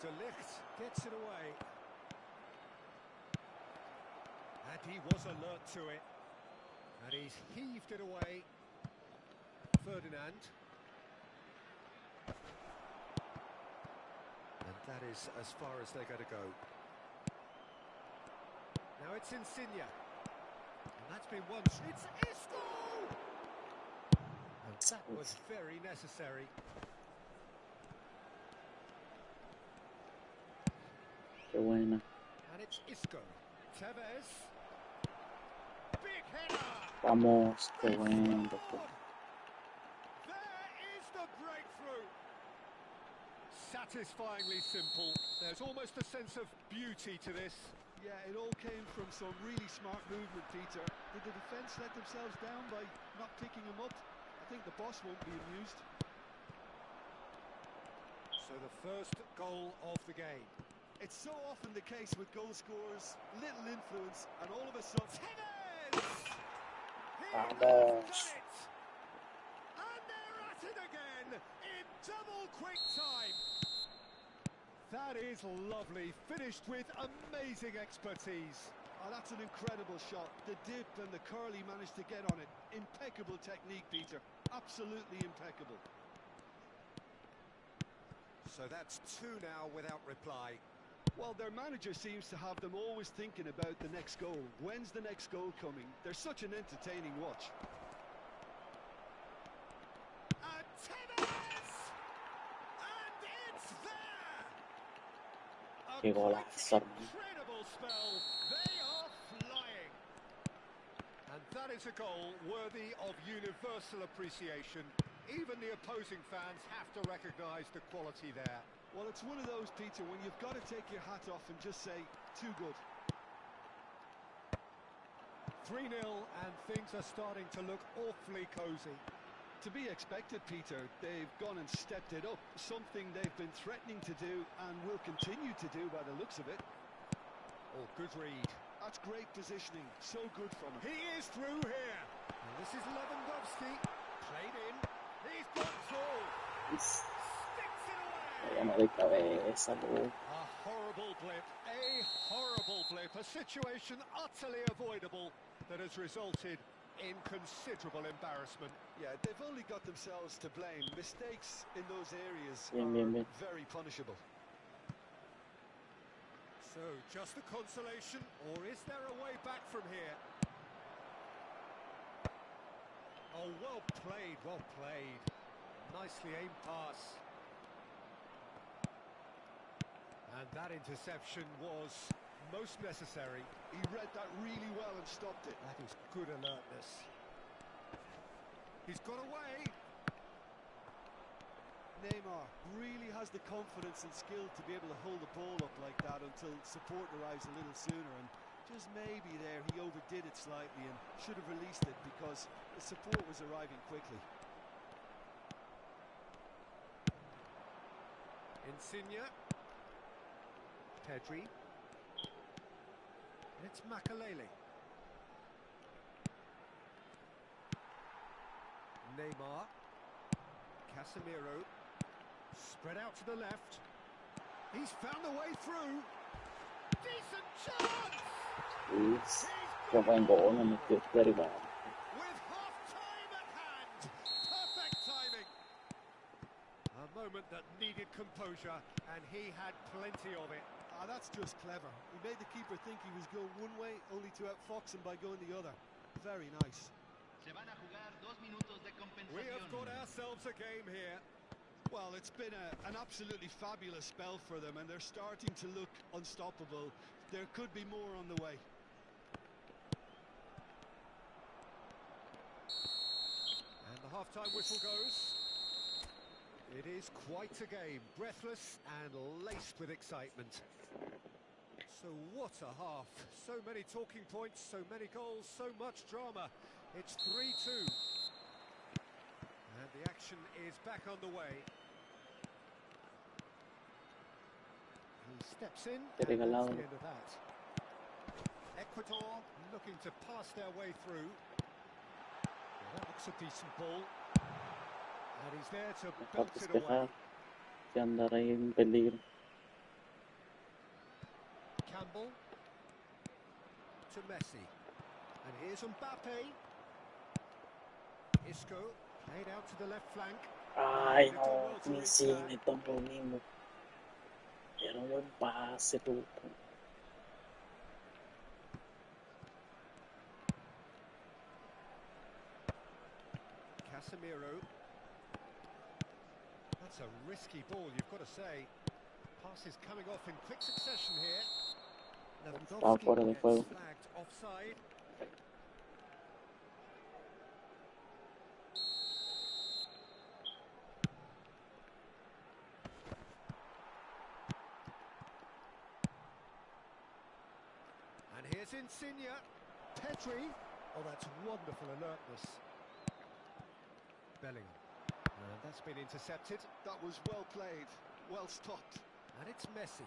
De Ligt gets it away. And he was alert to it. And he's heaved it away. Ferdinand. And that is as far as they're going to go. Now it's Insigne. And that's been one. It's Isco! And that was very necessary. Qué buena. And it's Isco. Tevez. Big header! Vamos, qué bueno. There is the breakthrough. Satisfyingly simple. There's almost a sense of beauty to this. Yeah, it all came from some really smart movement, Peter. Did the defence let themselves down by not picking him up? I think the boss won't be amused. So the first goal of the game. It's so often the case with goal scorers, little influence, and all of a sudden... Tevez! He has Vamos. done it! And they're at it again in double quick time. That is lovely, finished with amazing expertise. Oh, that's an incredible shot. The dip and the curl he managed to get on it. Impeccable technique, Peter. Absolutely impeccable. So that's two now without reply. Well, their manager seems to have them always thinking about the next goal. When's the next goal coming? They're such an entertaining watch. And Tevez! And it's there! Qué A quite golazo, hermano. incredible spell. They are flying. And that is a goal worthy of universal appreciation. Even the opposing fans have to recognise the quality there. Well, it's one of those, Peter, when you've got to take your hat off and just say, too good. 3-0 and things are starting to look awfully cosy. To be expected, Peter. They've gone and stepped it up. Something they've been threatening to do and will continue to do by the looks of it. Oh, good read. That's great positioning. So good from him. He is through here. And this is Lewandowski. Played in. He's got through. Is- Sticks it away. Vamos de cabeza, Lu. A horrible blip. A horrible blip. A situation utterly avoidable that has resulted in considerable embarrassment. Yeah, they've only got themselves to blame. Mistakes in those areas Bien, are bien, bien. very punishable. So, just a consolation, or is there a way back from here? Oh, well played, well played. Nicely aimed pass. And that interception was most necessary. He read that really well and stopped it. That is good alertness. He's got away. Neymar really has the confidence and skill to be able to hold the ball up like that until support arrives a little sooner, and just maybe there he overdid it slightly and should have released it because the support was arriving quickly. Insigne. Pedri. It's Makalele. Neymar. Casemiro. Spread out to the left. He's found a way through. Decent chance! Ups, qué buen gol, me metió derivado. With half-time at hand. Perfect timing. A moment that needed composure, and he had plenty of it. That's just clever. He made the keeper think he was going one way, only to outfox him by going the other. Very nice. Se van a jugar 2 minutos de We have compensación. got ourselves a game here. Well, it's been an absolutely fabulous spell for them, and they're starting to look unstoppable. There could be more on the way. And the half-time whistle goes. It is quite a game, breathless and laced with excitement. So what a half. So many talking points, so many goals, so much drama. It's 3-2. And the action is back on the way. He steps in, and that's the Regalado. end of that. Ecuador looking to pass their way through. Well, that looks a decent ball. And he's there to Mejor belt it away. despejar que andar ahí en peligro. Campbell to Messi. And here's Mbappe. Isco played out to the left flank. Ay, no, ni si necesitamos lo mismo. Era un buen pase, loco. Casemiro. That's a risky ball, you've got to say. Passes coming off in quick succession here. Estaba fuera de gets juego. flagged offside. And here's Insigne. Pedri. Oh, that's wonderful alertness. Bellingham. And that's been intercepted. That was well played, well stopped. And it's Messi.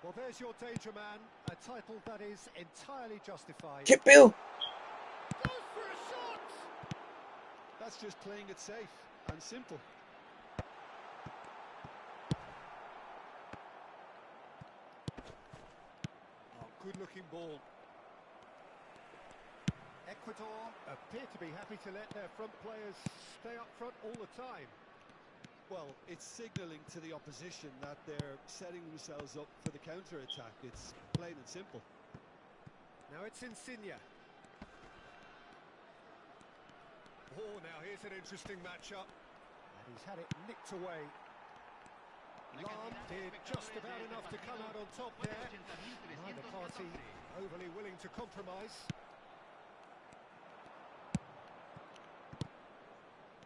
Well, there's your danger man. A title that is entirely justified. ¡Qué pedo! Goes for a shot! That's just playing it safe and simple. Oh, good-looking ball. Ecuador appear to be happy to let their front players stay up front all the time. Well, it's signalling to the opposition that they're setting themselves up for the counter-attack. It's plain and simple. Now it's Insigne. Oh, now here's an interesting matchup. And he's had it nicked away. Lam did just about enough to come out on top there. Neither party overly willing to compromise.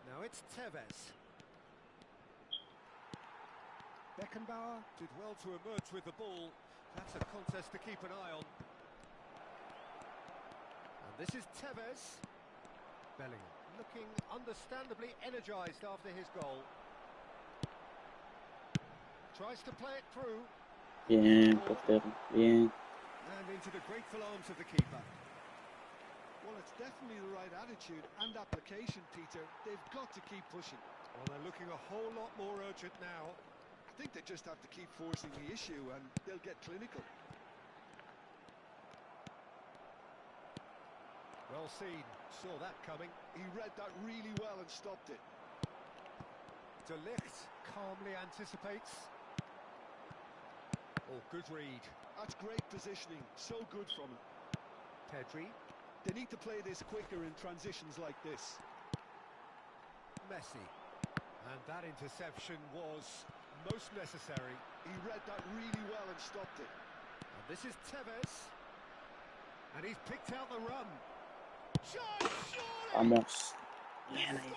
Now it's Tevez. Beckenbauer did well to emerge with the ball. That's a contest to keep an eye on. And this is Tevez. Bellingham looking understandably energised after his goal. Tries to play it through. Bien, portero, bien. And into the grateful arms of the keeper. Well, it's definitely the right attitude and application, Peter. They've got to keep pushing. Well, they're looking a whole lot more urgent now. I think they just have to keep forcing the issue and they'll get clinical. Well seen, saw that coming. He read that really well and stopped it. De Ligt calmly anticipates. Oh, good read. That's great positioning, so good from him. Pedri. They need to play this quicker in transitions like this. Messi. And that interception was most necessary. He read that really well and stopped it. And this is Tevez. And he's picked out the run. Chance, surely! Vamos. Bien ahí.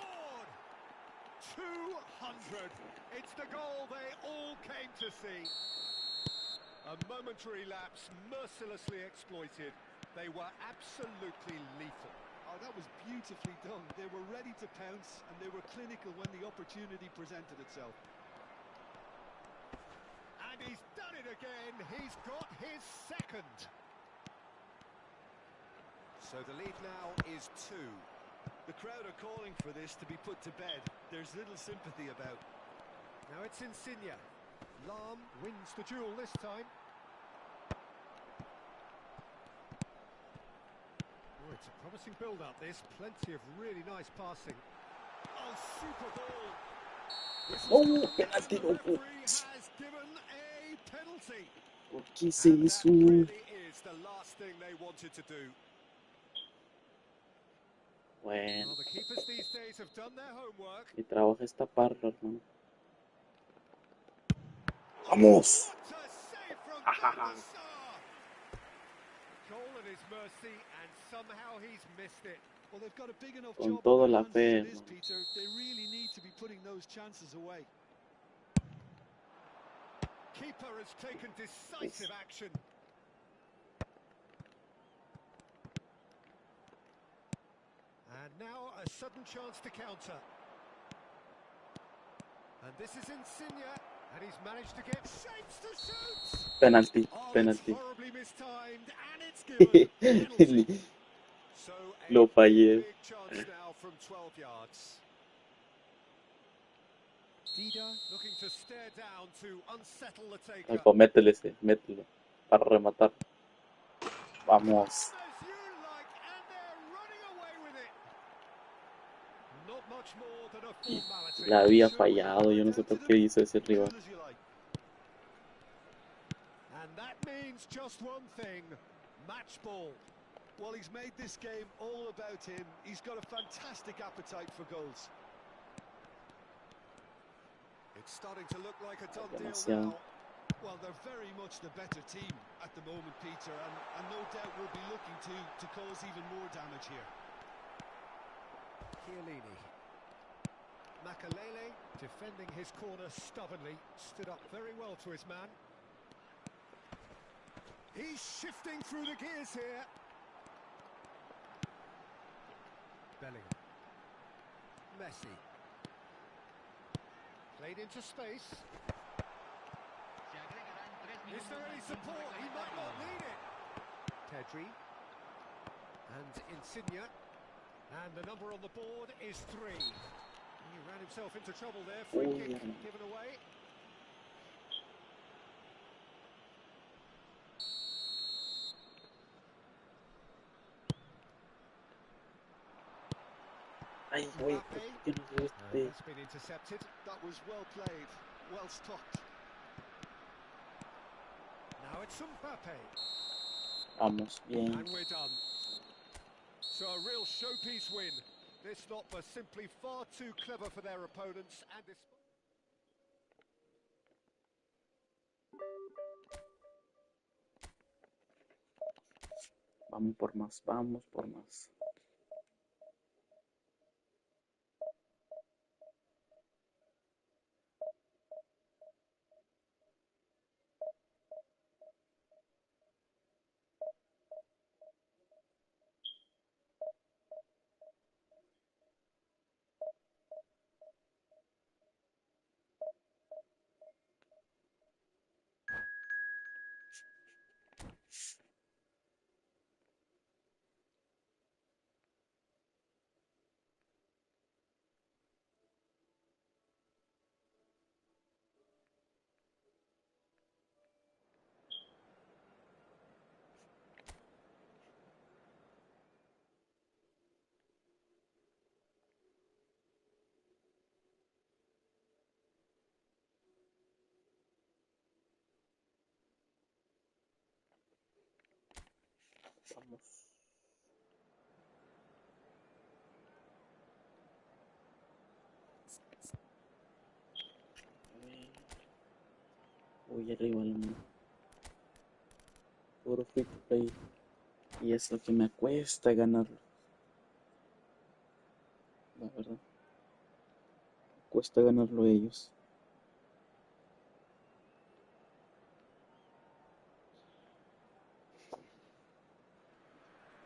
Scored! 200. It's the goal they all came to see. A momentary lapse, mercilessly exploited. They were absolutely lethal. Oh, that was beautifully done. They were ready to pounce and they were clinical when the opportunity presented itself. And he's done it again. He's got his second. So the lead now is 2. The crowd are calling for this to be put to bed. There's little sympathy about. Now it's Insigne. Lam wins the duel this time. it's a promising build-up, this. Plenty of really nice passing. Oh, super ball. Oh, penalti, And the loco. referee has given a penalty. ¿Por qué se And hizo? that really is the last thing they wanted to do. Bueno, Well, the keepers these days have done their homework. mi trabajo es taparlo, hermano. ¡Vamos! What a save from Van Ajaja. der Sar. Goal at his mercy, and somehow he's missed it. Well, they've got a big enough Con job todo on la their hands fe, as it is, hermano. Peter. They really need to be putting those chances away. Keeper has taken decisive action. And now a sudden chance to counter. And this is Insigne, and he's managed to get shapes to shoot. Penalti, Oh, penalti. it's horribly mistimed, and it's given. Penalty. So a Lo fallé. big chance now from 12 yards. Dida looking to stare down to unsettle the taker. Ay, pues métele ese, mételo. Para rematar. Vamos. As you like, and they're running away with it. Not much more than a formality. La había fallado, yo no sé por qué hizo ese rival. And that means just one thing, match ball. Well, he's made this game all about him. He's got a fantastic appetite for goals. It's starting to look like a done deal Demasiado. now. Well, they're very much the better team at the moment, Peter, and no doubt will be looking to cause even more damage here. Chiellini. Makalele defending his corner stubbornly, stood up very well to his man. He's shifting through the gears here. Bellingham. Messi. Played into space. Is there any support? He might not need it. Pedri. And Insigne. And the number on the board is 3. He ran himself into trouble there. Free Oh, kick yeah. given away. Ay, güey, ¿por qué no And este? that's been intercepted. That was well played, well stopped. Now it's Mbappe. Vamos, bien. And we're done. So a real showpiece win. This lot were simply far too clever for their opponents, and Vamos por más, vamos por más. Vamos. Uy, arriba la mano. Puro free to play. Y es lo que me cuesta ganarlo. La verdad. Me cuesta ganarlo a ellos.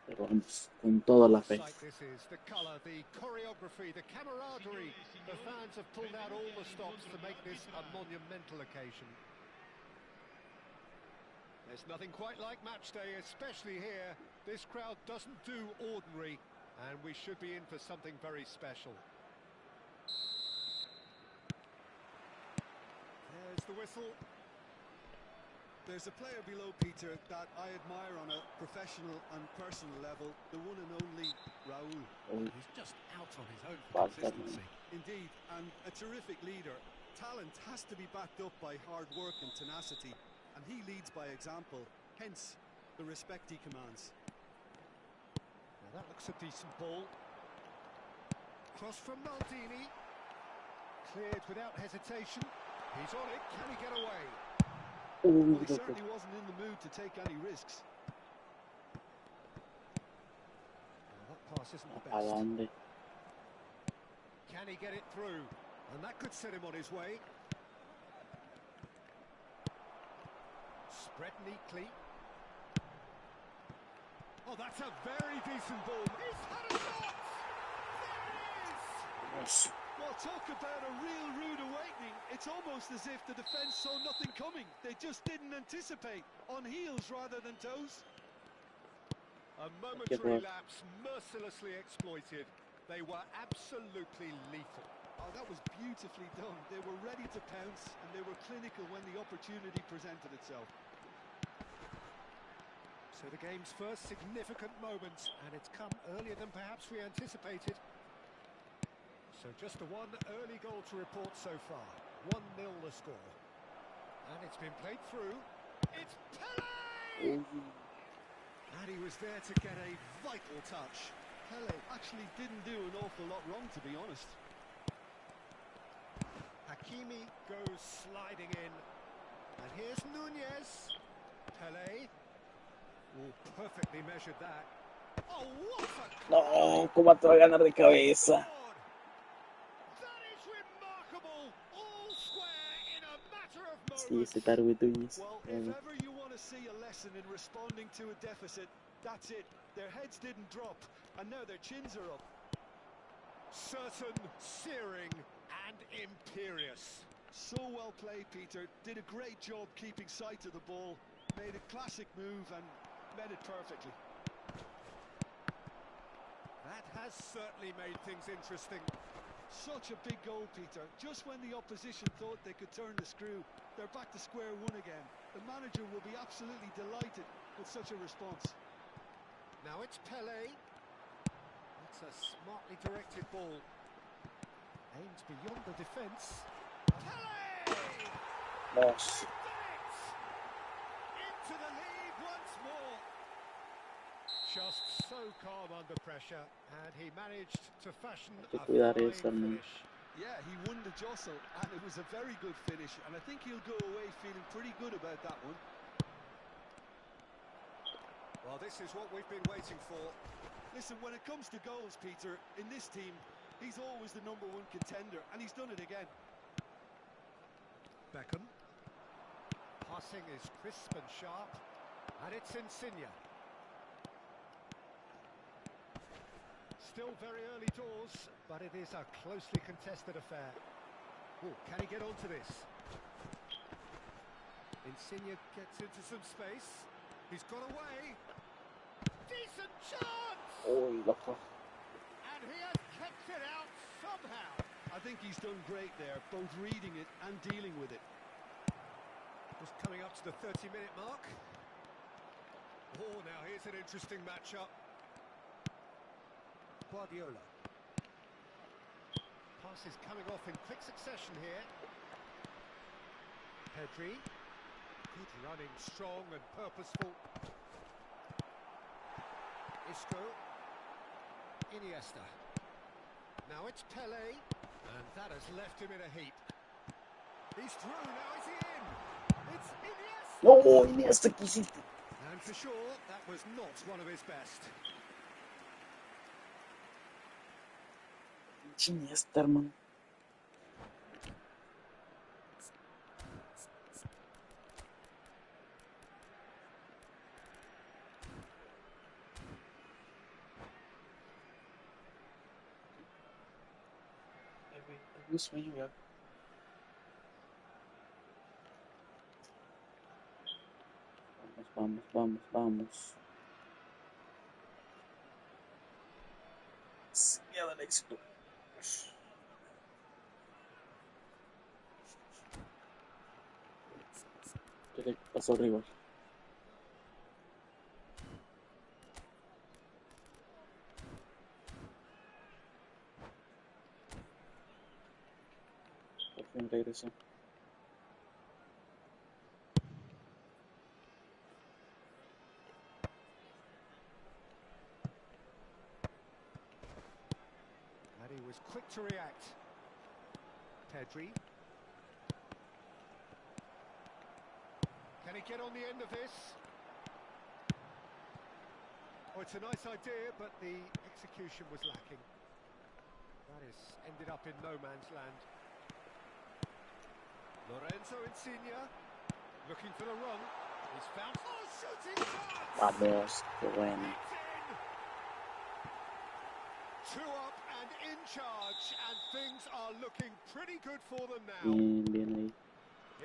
Pero vamos, con toda la fe. sight this is. The colour, the choreography, the camaraderie. The fans have pulled out all the stops to make this a monumental occasion. There's nothing quite like match day, especially here. This crowd doesn't do ordinary, and we should be in for something very special. There's the whistle. There's a player below, Peter, that I admire on a professional and personal level, the one and only Raul. Uy, He's just out on his own for falta, hermano. consistency. Indeed, and a terrific leader. Talent has to be backed up by hard work and tenacity, and he leads by example, hence the respect he commands. Well, that looks a decent ball. Cross from Maldini. Cleared without hesitation. He's on it. Can he get away? Well, he Loco. certainly wasn't in the mood to take any risks. Well, that pass isn't the ¿A best. dónde? Can he get it through? And that could set him on his way. Spread neatly. Oh, that's a very decent ball. He's had a shot! There it is! Yes. Well, talk about a real rude awakening. It's almost as if the defence saw nothing coming. They just didn't anticipate. On heels rather than toes. A Qué momentary gol. lapse mercilessly exploited. They were absolutely lethal. Oh, that was beautifully done. They were ready to pounce and they were clinical when the opportunity presented itself. So the game's first significant moment, and it's come earlier than perhaps we anticipated. So just the one early goal to report so far. 1-0 the score. And it's been played through. It's Pele! Uy, And he was there to get a vital touch. Pele actually didn't do an awful lot wrong, to be honest. Hakimi goes sliding in. And here's Nunez. Pele. Oh, perfectly measured that. Oh, what a... no, ¿cómo te va a ganar de cabeza? That is remarkable. All square in a matter of Sí, ese moments. target tuyo es. Well, if ever you want to see a lesson in responding to a deficit, that's it. Their heads didn't drop, and now their chins are up. Certain, searing, and imperious. So well played, Peter. Did a great job keeping sight of the ball. Made a classic move and met it perfectly. That has certainly made things interesting. Such a big goal, Peter. Just when the opposition thought they could turn the screw, they're back to square one again. The manager will be absolutely delighted with such a response. Now it's Pele. It's a smartly directed ball. Aims beyond the defence. Pele! Vamos. Into the lead once more. Just so calm under pressure, and he managed to fashion Hay que a cuidar fine eso, hermano. finish. Yeah, he won the jostle, and it was a very good finish, and I think he'll go away feeling pretty good about that one. Well, this is what we've been waiting for. Listen, when it comes to goals, Peter, in this team, he's always the #1 contender, and he's done it again. Beckham. Passing is crisp and sharp, and it's Insigne. Still very early doors, but it is a closely contested affair. Oh, can he get onto this? Insigne gets into some space. He's got away. Decent chance! Uy, loco. And he has kept it out somehow. I think he's done great there, both reading it and dealing with it. Just coming up to the 30-minute mark. Oh, now here's an interesting matchup. Guardiola. Pass is coming off in quick succession here. Pedri. Good running, strong and purposeful. Isco. Iniesta. Now it's Pele. And that has left him in a heap. He's through, now is he in? It's Iniesta! No, Iniesta, ¿qué hiciste? And for sure, that was not one of his best. Pinche Iniesta, hermano. Tengo sueño ya. Vamos, vamos, vamos. Sin miedo al éxito. Ok, pasó el rival. Por fin regresó. And he was quick to react. Pedri. Can he get on the end of this? Oh, it's a nice idea, but the execution was lacking. That has ended up in no man's land. Lorenzo Insigne, looking for the run. He's found... Oh, shooting chance! Vamos, qué bueno. Two up and in charge, and things are looking pretty good for them now. Bien ahí.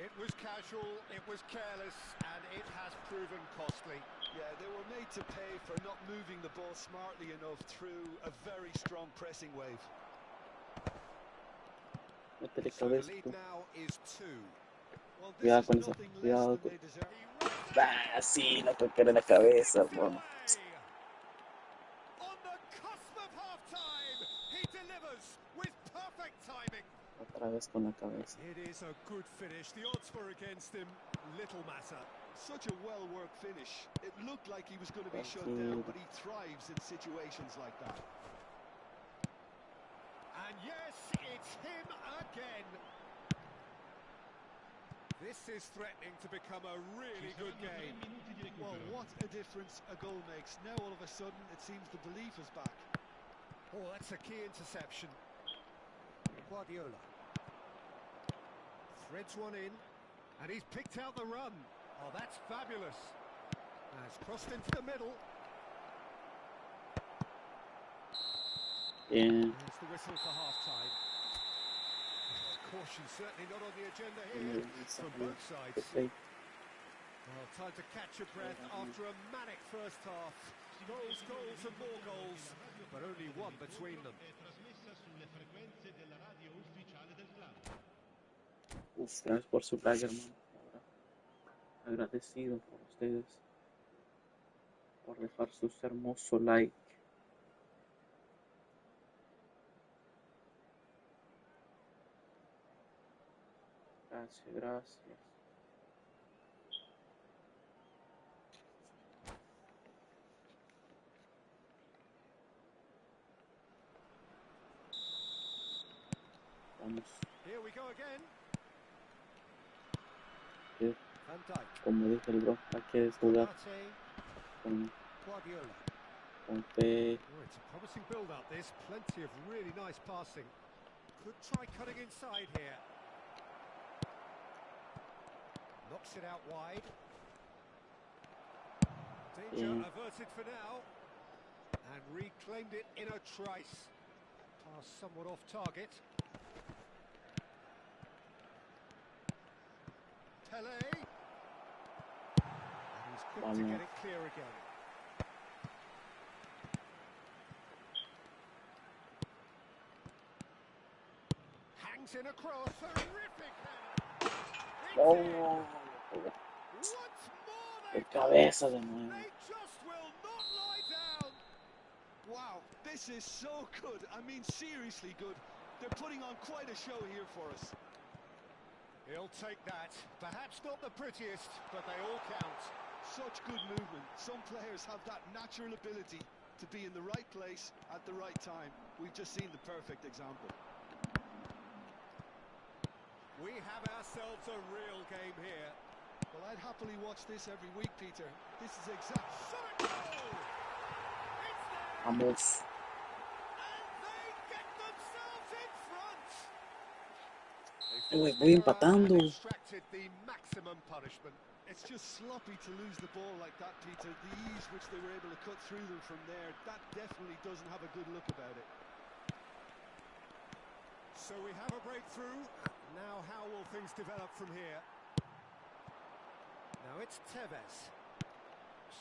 It was casual, it was careless, and it has proven costly. Yeah, they were made to pay for not moving the ball smartly enough through a very strong pressing wave. Métele So the cabeza lead tú. now is 2. Well, this Cuidado is con esa. nothing less Cuidado than con... they deserve. Ah, sí, la toqué en la cabeza, Gets it hermano. away. On the cusp of half-time, he delivers with perfect timing. Otra vez con la cabeza. It is a good finish. The odds were against him. Little matter. Such a well-worked finish. It looked like he was going to be shut down, but he thrives in situations like that. And yes, it's him again. This is threatening to become a really good game. Well, what a difference a goal makes. Now all of a sudden it seems the belief is back. Oh, that's a key interception. Guardiola threads one in, and he's picked out the run. Oh, that's fabulous. Has crossed into the middle. Bien. There's the whistle for half-time. Caution certainly not on the agenda here from both sides. Well, time to catch your breath after a manic first half. Goals, goals and more goals, but only one between them. Uf, gracias por su like, hermano. Agradecido por ustedes. Por dejar su hermoso like. Gracias, gracias. Vamos. Here we go again. Sí, Van Dijk. como dice el bro, hay que jugar Konate, Guardiola. con fe. Oh, it's a promising build-up. There's plenty of really nice passing. Could try cutting inside here. Knocks it out wide. Danger averted for now. And reclaimed it in a trice. Pass somewhat off target. Pele. And he's quick to get it clear again. Hangs in across. Terrific header. Oh, Once more de cabeza de nuevo. they just will not lie down. Wow, this is so good. I mean, seriously good. They're putting on quite a show here for us. He'll take that. Perhaps not the prettiest, but they all count. Such good movement. Some players have that natural ability to be in the right place at the right time. We've just seen the perfect example. We have ourselves a real game here. Well, I'd happily watch this every week, Peter. This is exact. Shot a goal! It's there! Vamos. And they get themselves in front! Güey, voy empatando. And extracted the maximum punishment. It's just sloppy to lose the ball like that, Peter. The ease which they were able to cut through them from there, that definitely doesn't have a good look about it. So we have a breakthrough. Now how will things develop from here? Now it's Tevez.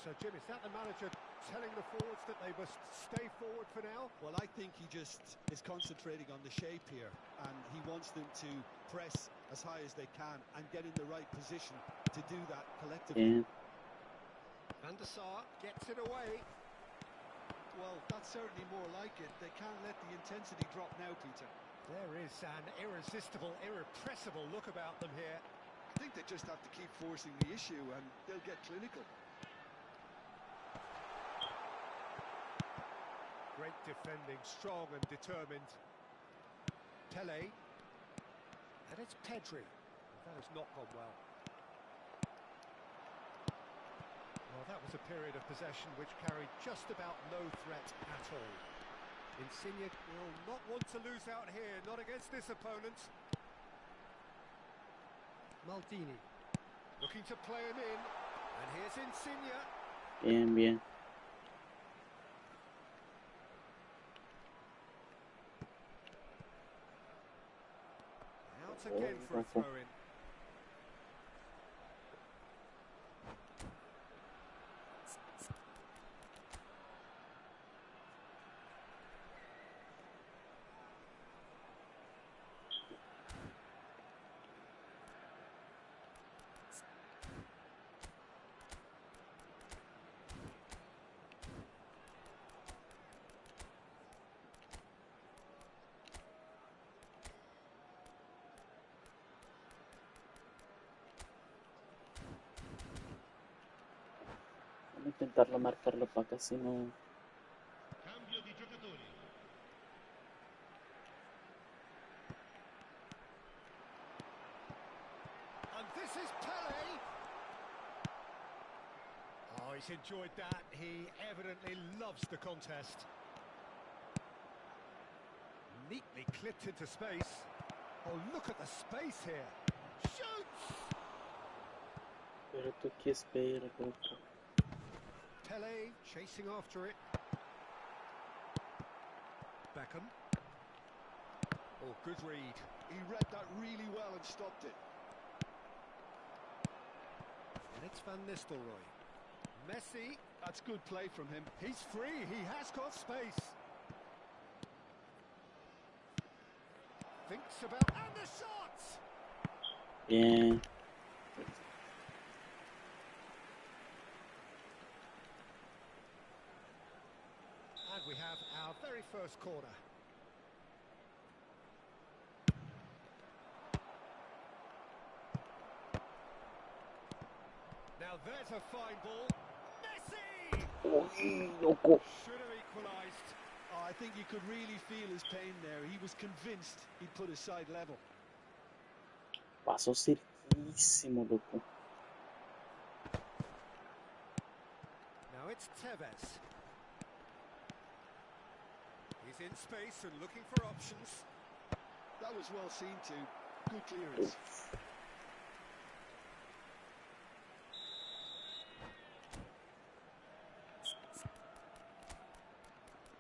So Jim, is that the manager telling the forwards that they must stay forward for now. Well, I think he just is concentrating on the shape here, and he wants them to press as high as they can and get in the right position to do that collectively. Bien. Van der Sar gets it away. Well, that's certainly more like it. They can't let the intensity drop now, Peter. There is an irresistible, irrepressible look about them here. I think they just have to keep forcing the issue and they'll get clinical. Great defending, strong and determined. Pele. And it's Pedri. That has not gone well. Well, that was a period of possession which carried just about no threat at all. Insigne will not want to lose out here, not against this opponent. Maldini looking to play him in. And here's Insigne. Bien, bien. Out again for a throw-in. Vamos a intentarlo marcarlo para acá, si no. Cambio di giocatori. And this is Pele. Oh, he's enjoyed that. He evidently loves the contest. Neatly clipped into space. Oh, look at the space here. Shoots! Pero tú qué esperas, loco. Pele chasing after it. Beckham. Oh, good read. He read that really well and stopped it. And it's Van Nistelrooy. Messi. That's good play from him. He's free. He has got space. Thinks about... And the shots! Bien. And we have our very first corner. Now there's a fine ball. Messi! Uy, loco. Should have equalised. Oh, I think you could really feel his pain there. He was convinced he'd put his side level. Pasó cerquísimo, loco. Now it's Tevez. He's in space and looking for options. That was well seen too. Good clearance.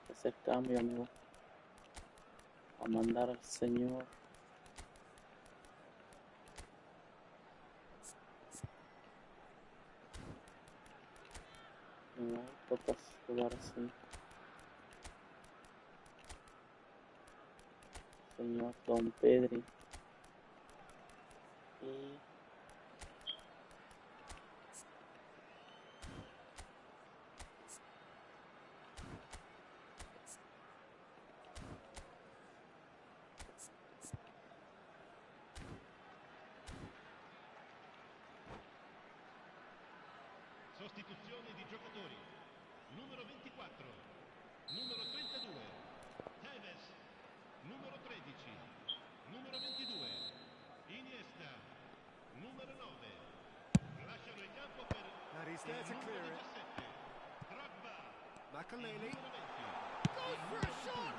Hacer cambio, amigo. A mandar al señor. No, toca jugar así. Señor Don Pedri. Y Sostituzione di giocatori. Numero 24, numero 32, Tevez, numero 13, numero 22, Iniesta, numero 9. Lasciano il campo per And he's there to clear numero it. 17, Drogba, Makaleli numero 20, goes for a shot!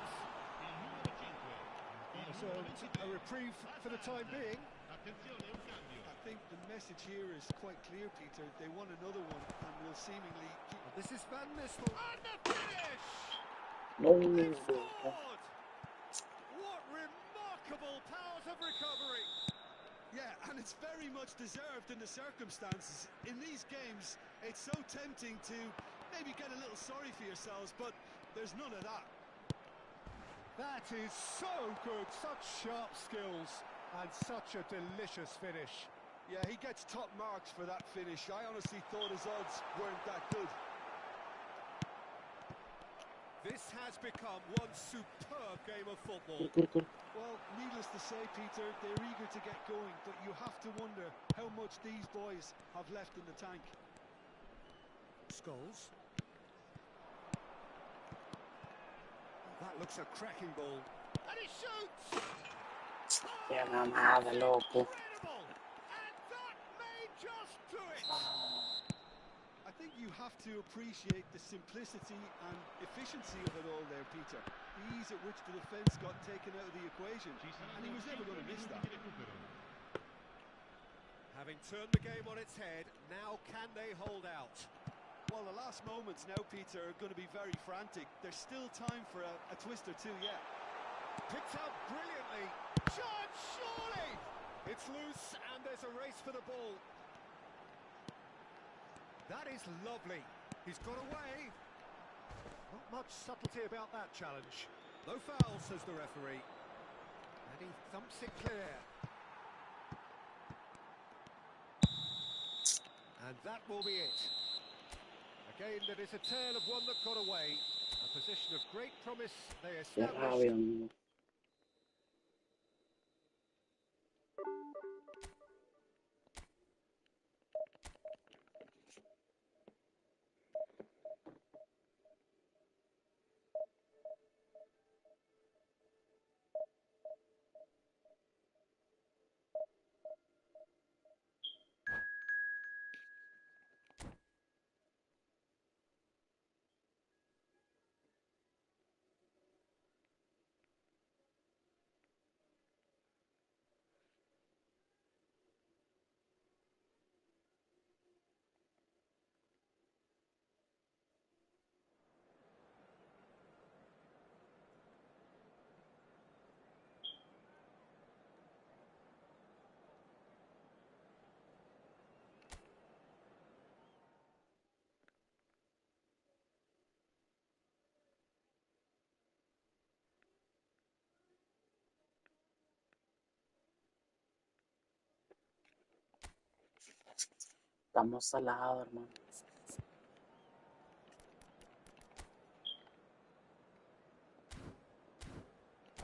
il numero 5, il So numero a 23. reprieve for the time being. Attenzione, un cambio. I think the message here is quite clear, Peter. They want another one and will seemingly keep... This is Van Nistelrooy. And the finish! no, They've loco. scored! What remarkable powers of recovery! Yeah, and it's very much deserved in the circumstances. In these games, it's so tempting to maybe get a little sorry for yourselves, but there's none of that. That is so good, such sharp skills and such a delicious finish. Yeah, he gets top marks for that finish. I honestly thought his odds weren't that good. This has become one superb game of football. Well, needless to say, Peter, they're eager to get going, but you have to wonder how much these boys have left in the tank. Scholes. That looks a cracking ball. And he shoots! Qué mamada, loco. Incredible! And that may just do it! I think you have to appreciate the simplicity and efficiency of it all there, Peter. The ease at which the defence got taken out of the equation, and he was never going to miss that. Having turned the game on its head, now can they hold out? Well, the last moments now, Peter, are going to be very frantic. There's still time for a twist or two yet. Picked out brilliantly. Shot, surely! It's loose, and there's a race for the ball. That is lovely. He's got away. Not much subtlety about that challenge. No foul, says the referee. And he thumps it clear. And that will be it. Again, that is a tale of one that got away. A position of great promise they Qué established. rabia, amigo. Estamos salados, hermano.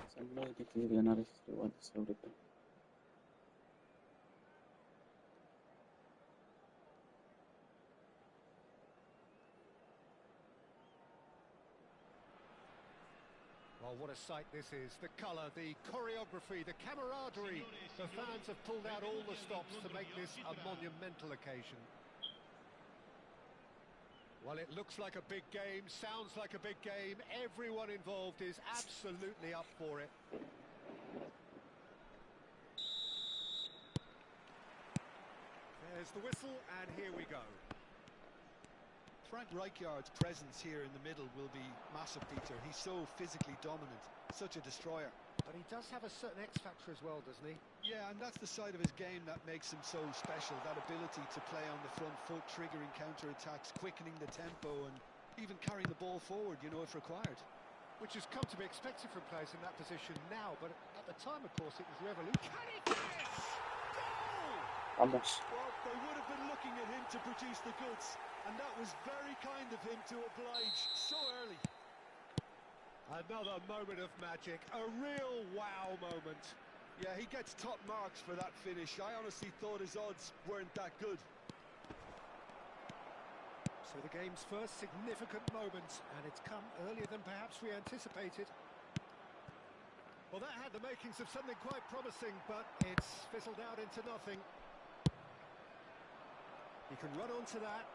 Es muy difícil ganar estos iguales ahorita. Well, what a sight this is. The colour, the choreography, the camaraderie. The fans have pulled out all the stops to make this a monumental occasion. Well, it looks like a big game, sounds like a big game. Everyone involved is absolutely up for it. There's the whistle, and here we go. Frank Rijkaard's presence here in the middle will be massive, Peter. He's so physically dominant, such a destroyer. But he does have a certain X factor as well, doesn't he? Yeah, and that's the side of his game that makes him so special. That ability to play on the front foot, triggering counter-attacks, quickening the tempo, and even carrying the ball forward, you know, if required. Which has come to be expected from players in that position now, but at the time, of course, it was revolutionary. Can he finish? Goal! Vamos. Well, they would have been looking at him to produce the goods, and that was very kind of him to oblige so early. Another moment of magic, a real wow moment. Yeah, he gets top marks for that finish. I honestly thought his odds weren't that good. So the game's first significant moment, and it's come earlier than perhaps we anticipated. Well, that had the makings of something quite promising, but it's fizzled out into nothing. He can run onto that.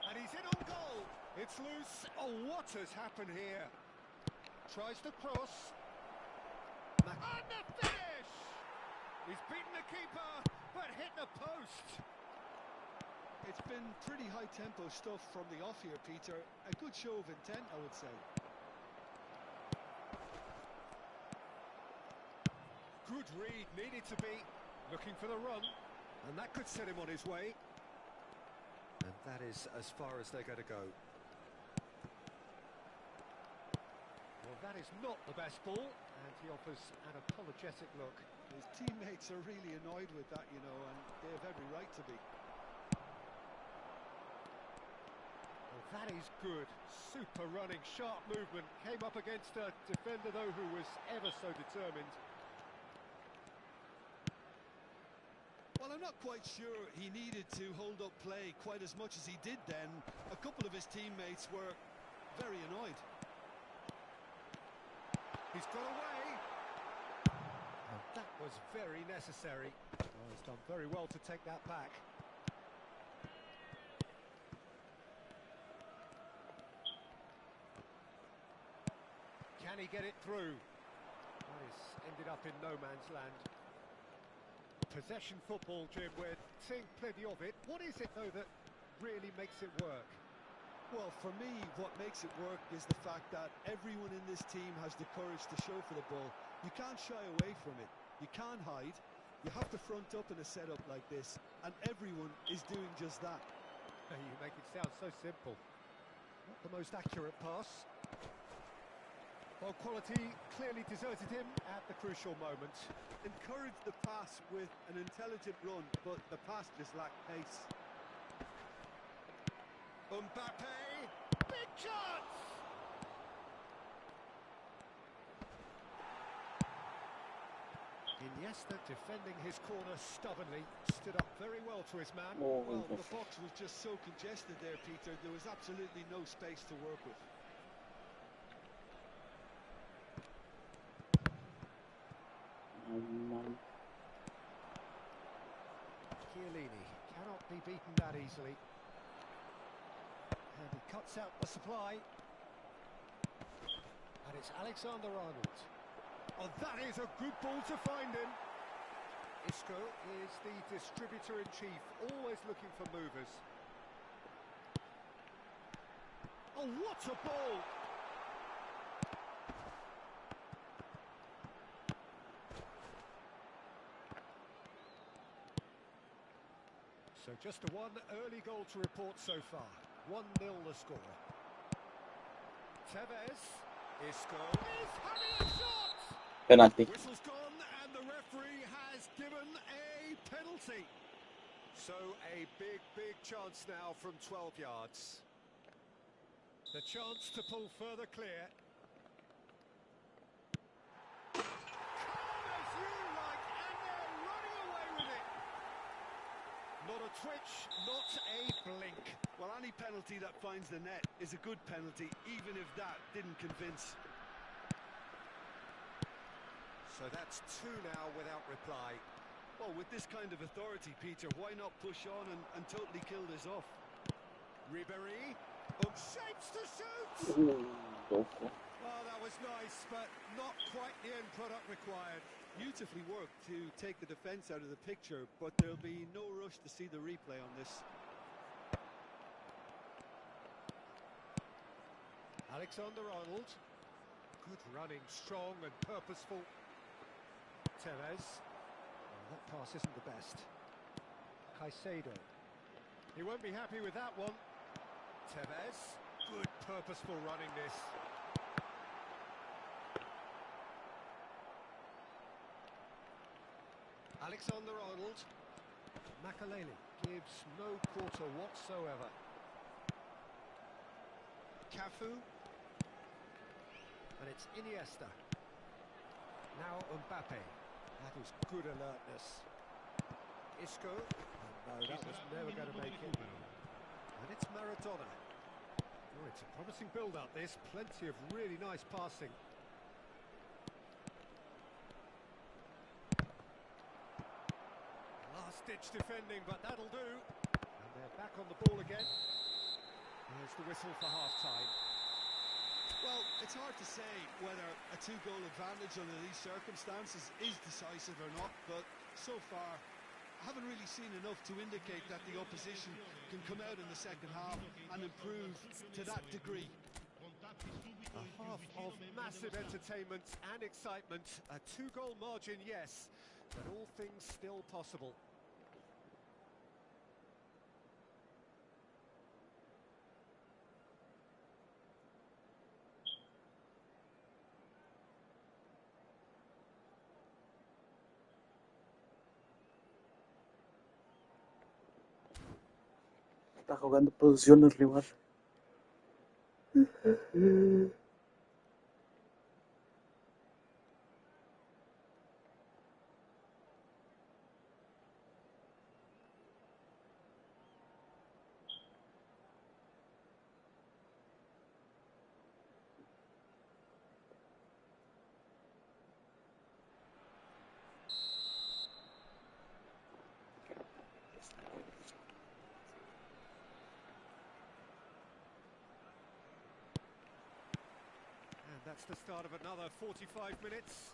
And he's in on goal. It's loose. Oh, what has happened here? Tries to cross. And the finish! He's beaten the keeper, but hit the post. It's been pretty high-tempo stuff from the off here, Peter. A good show of intent, I would say. Good read, needed to be. Looking for the run. And that could set him on his way. And That is as far as they're going to go. Well, that is not the best ball, and he offers an apologetic look. His teammates are really annoyed with that, you know, and they have every right to be. Well, that is good. Super running, sharp movement. Came up against a defender, though, who was ever so determined. Well, I'm not quite sure he needed to hold up play quite as much as he did then. A couple of his teammates were very annoyed. He's got away. And that was very necessary. Oh, he's done very well to take that back. Can he get it through? That is ended up in no man's land. Possession football, Jim, we're seeing plenty of it. What is it, though, that really makes it work? Well, for me, what makes it work is the fact that everyone in this team has the courage to show for the ball. You can't shy away from it. You can't hide. You have to front up in a setup like this, and everyone is doing just that. You make it sound so simple. Not the most accurate pass. Well, quality clearly deserted him at the crucial moment. Encouraged the pass with an intelligent run, but the pass just lacked pace. Mbappe, big chance! Iniesta defending his corner stubbornly, stood up very well to his man. Oh, Well, the box was just so congested there, Peter. There was absolutely no space to work with. Chiellini cannot be beaten that easily. And he cuts out the supply. And it's Alexander-Arnold. Oh, that is a good ball to find him. Isco is the distributor-in-chief, always looking for movers. Oh, what a ball! So just the one early goal to report so far. 1-0 the score. Tevez. Isco is having a shot! Penalty. Whistle's gone and the referee has given a penalty. So a big, big chance now from 12 yards. The chance to pull further clear. Calm as you like, and they're running away with it. Not a twitch, not a blink. Well, any penalty that finds the net is a good penalty, even if that didn't convince. So that's two now without reply. Well, with this kind of authority, Peter, why not push on and totally kill this off? Ribéry, shapes to shoot! Go for. Oh, that was nice, but not quite the end product required. Beautifully worked to take the defence out of the picture, but there'll be no rush to see the replay on this. Alexander-Arnold. Good running, strong and purposeful. Tevez. Oh, that pass isn't the best. Caicedo. He won't be happy with that one. Tevez. Good purposeful running this. Alexander-Arnold. Makaleli gives no quarter whatsoever. Cafu. And it's Iniesta. Now Mbappe. That is good alertness. Isco. Oh, no, that was never going to make it. And it's Maradona. Oh, it's a promising build-up, this. Plenty of really nice passing. Last-ditch defending, but that'll do. And they're back on the ball again. There's the whistle for half-time. Well, it's hard to say whether a two-goal advantage under these circumstances is decisive or not, but so far I haven't really seen enough to indicate that the opposition can come out in the second half and improve to that degree. A half of massive entertainment and excitement. A two-goal margin, yes, but all things still possible. Está jugando posiciones rival. And that's the start of another 45 minutes.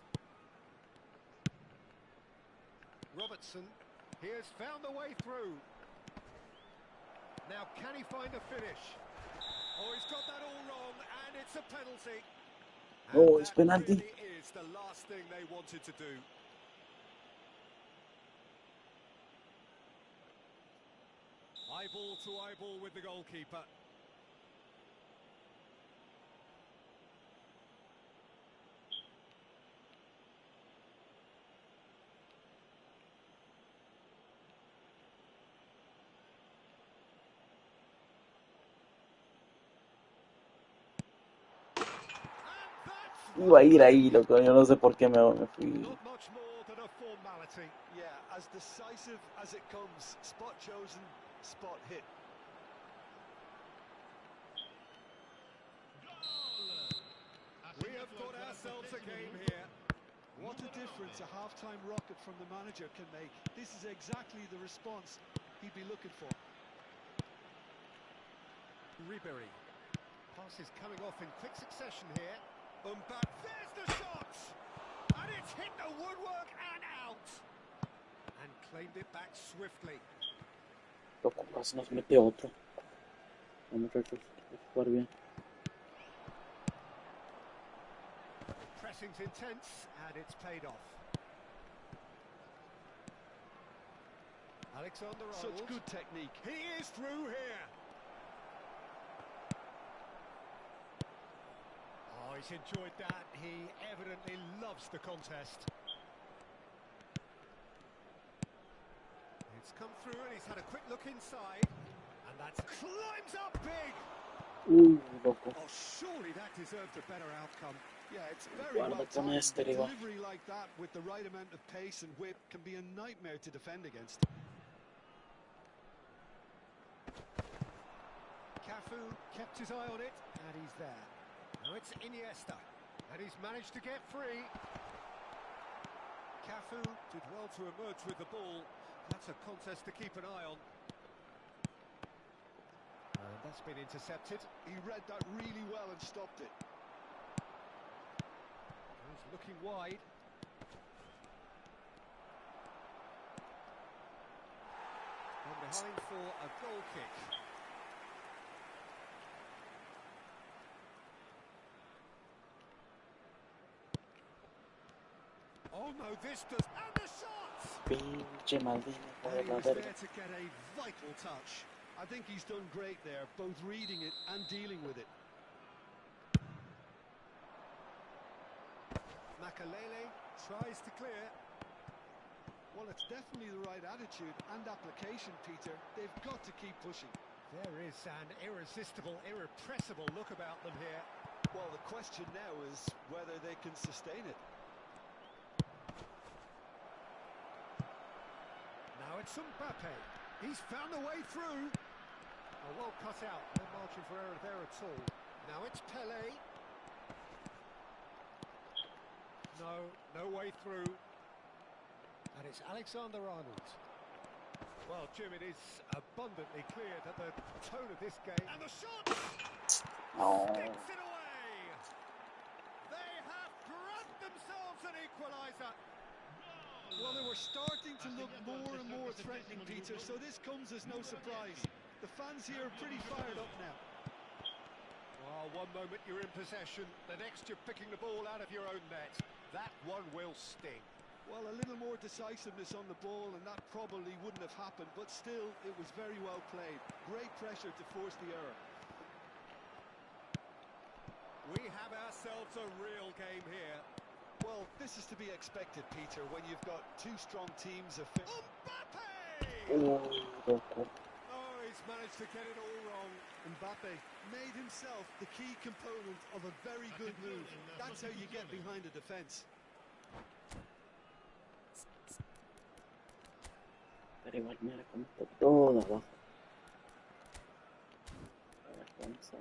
Robertson, he has found the way through. Now, can he find a finish? Oh, he's got that all wrong, and it's a penalty. Oh, And it's that penalty. really is the last thing they wanted to do. Eyeball to eyeball with the goalkeeper. Iba a ir ahí, loco. Yo no sé por qué me fui. Not much more than a formality. Yeah, as decisive as it comes. Spot chosen, spot hit. We have got ourselves a game here. What a difference a half-time rocket from the manager can make. This is exactly the response he'd be looking for. Ribery. Passes coming off in quick succession here. Back. There's the shot! And it's hit the woodwork and out. And claimed it back swiftly. Loco, casi nos mete otro. No, muchachos, hay que jugar bien. Pressing's intense, and it's paid off. Alexander-Arnold. Such good technique. He is through here. Oh, he's enjoyed that. He evidently loves the contest. It's come through, and he's had a quick look inside. And that's climbs up big. Uy, loco. Oh, surely that deserved a better outcome. Yeah, it's very well Guarda con timed. este, rival. Delivery like that with the right amount of pace and whip can be a nightmare to defend against. Cafu kept his eye on it, and he's there. Now it's Iniesta, and he's managed to get free. Cafu did well to emerge with the ball. That's a contest to keep an eye on. And that's been intercepted. He read that really well and stopped it. He's looking wide. And behind for a goal kick. Oh no, this does... And the shot! Pinche Maldini, por And he la was verga. there to get a vital touch. I think he's done great there, both reading it and dealing with it. Makalele tries to clear. Well, it's definitely the right attitude and application, Peter. They've got to keep pushing. There is an irresistible, irrepressible look about them here. Well, the question now is whether they can sustain it. Now it's Mbappe. He's found the way through. Oh, well cut out. No margin for error there at all. Now it's Pele. No way through. And it's Alexander-Arnold. Well, Jim, it is abundantly clear that the tone of this game... And the shot! No. Sticks it away! They have grabbed themselves an equaliser. Well, they were starting to look more and more threatening, Peter, so this comes as no surprise. The fans here are pretty fired up now. Well, one moment you're in possession, the next you're picking the ball out of your own net. That one will sting. Well, a little more decisiveness on the ball, and that probably wouldn't have happened, but still, it was very well played. Great pressure to force the error. We have ourselves a real game here. Well, this is to be expected, Peter, when you've got two strong teams of... Mbappe! Uy, loco. Oh, he's managed to get it all wrong. Mbappe made himself the key component of a very good move. That's how you get behind a defence. Pero igual mira cómo está todo abajo. A ver, vamos a...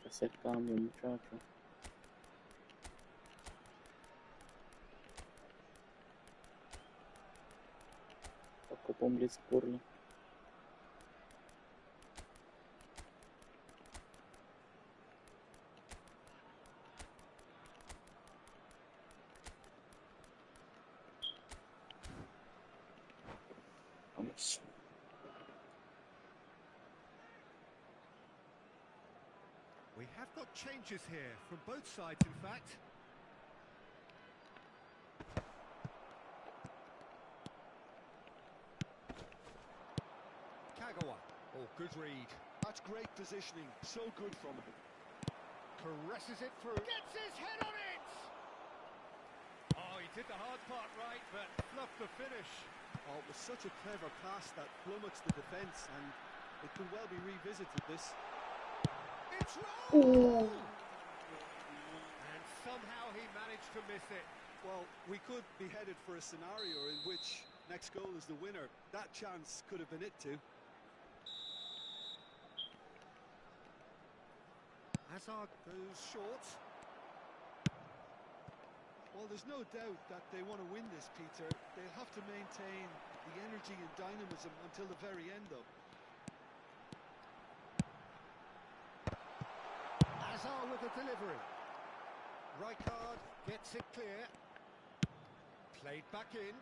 hacer cambio, muchacho. Ocupo un Blitzburger. Vamos. We have got changes here from both sides, in fact. Kagawa. Oh, good read. That's great positioning. So good from him. Caresses it through. Gets his head on it! Oh, he did the hard part right, but fluffed the finish. Oh, it was such a clever pass that flummoxed the defence, and it could well be revisited, this. It's rolled! And somehow he managed to miss it. Well, we could be headed for a scenario in which next goal is the winner. That chance could have been it too. Hazard goes short. Well, there's no doubt that they want to win this, Peter. They'll have to maintain the energy and dynamism until the very end, though. Hazard with the delivery. Rijkaard gets it clear. Played back in.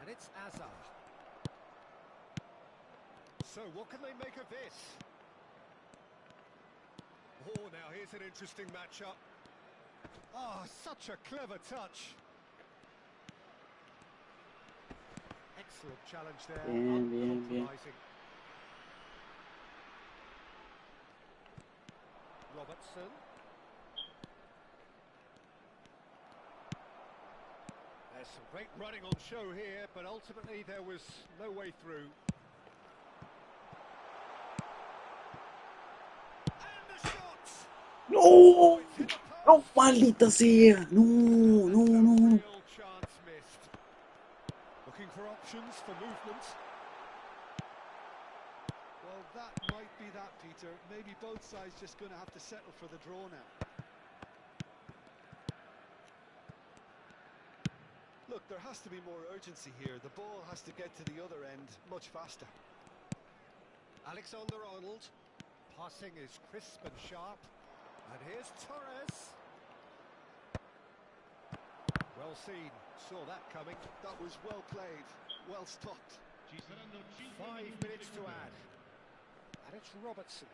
And it's Hazard. So what can they make of this? Oh, now here's an interesting matchup. Oh, such a clever touch. Excellent challenge there. Bien, bien, bien. Uncompromising. Robertson. There's some great running on show here, but ultimately there was no way through. And the shot! No, It's hit the no, post. maldita sea. No, no, That's a no, no. real chance missed. Looking for options for movement. Well, that might be that, Peter. Maybe both sides just going to have to settle for the draw now. Look, there has to be more urgency here. The ball has to get to the other end much faster. Alexander-Arnold. Passing is crisp and sharp. And here's Torres. Well seen. Saw that coming. That was well played, well stopped. Ci saranno 5 5 minutes to add. And it's Robertson.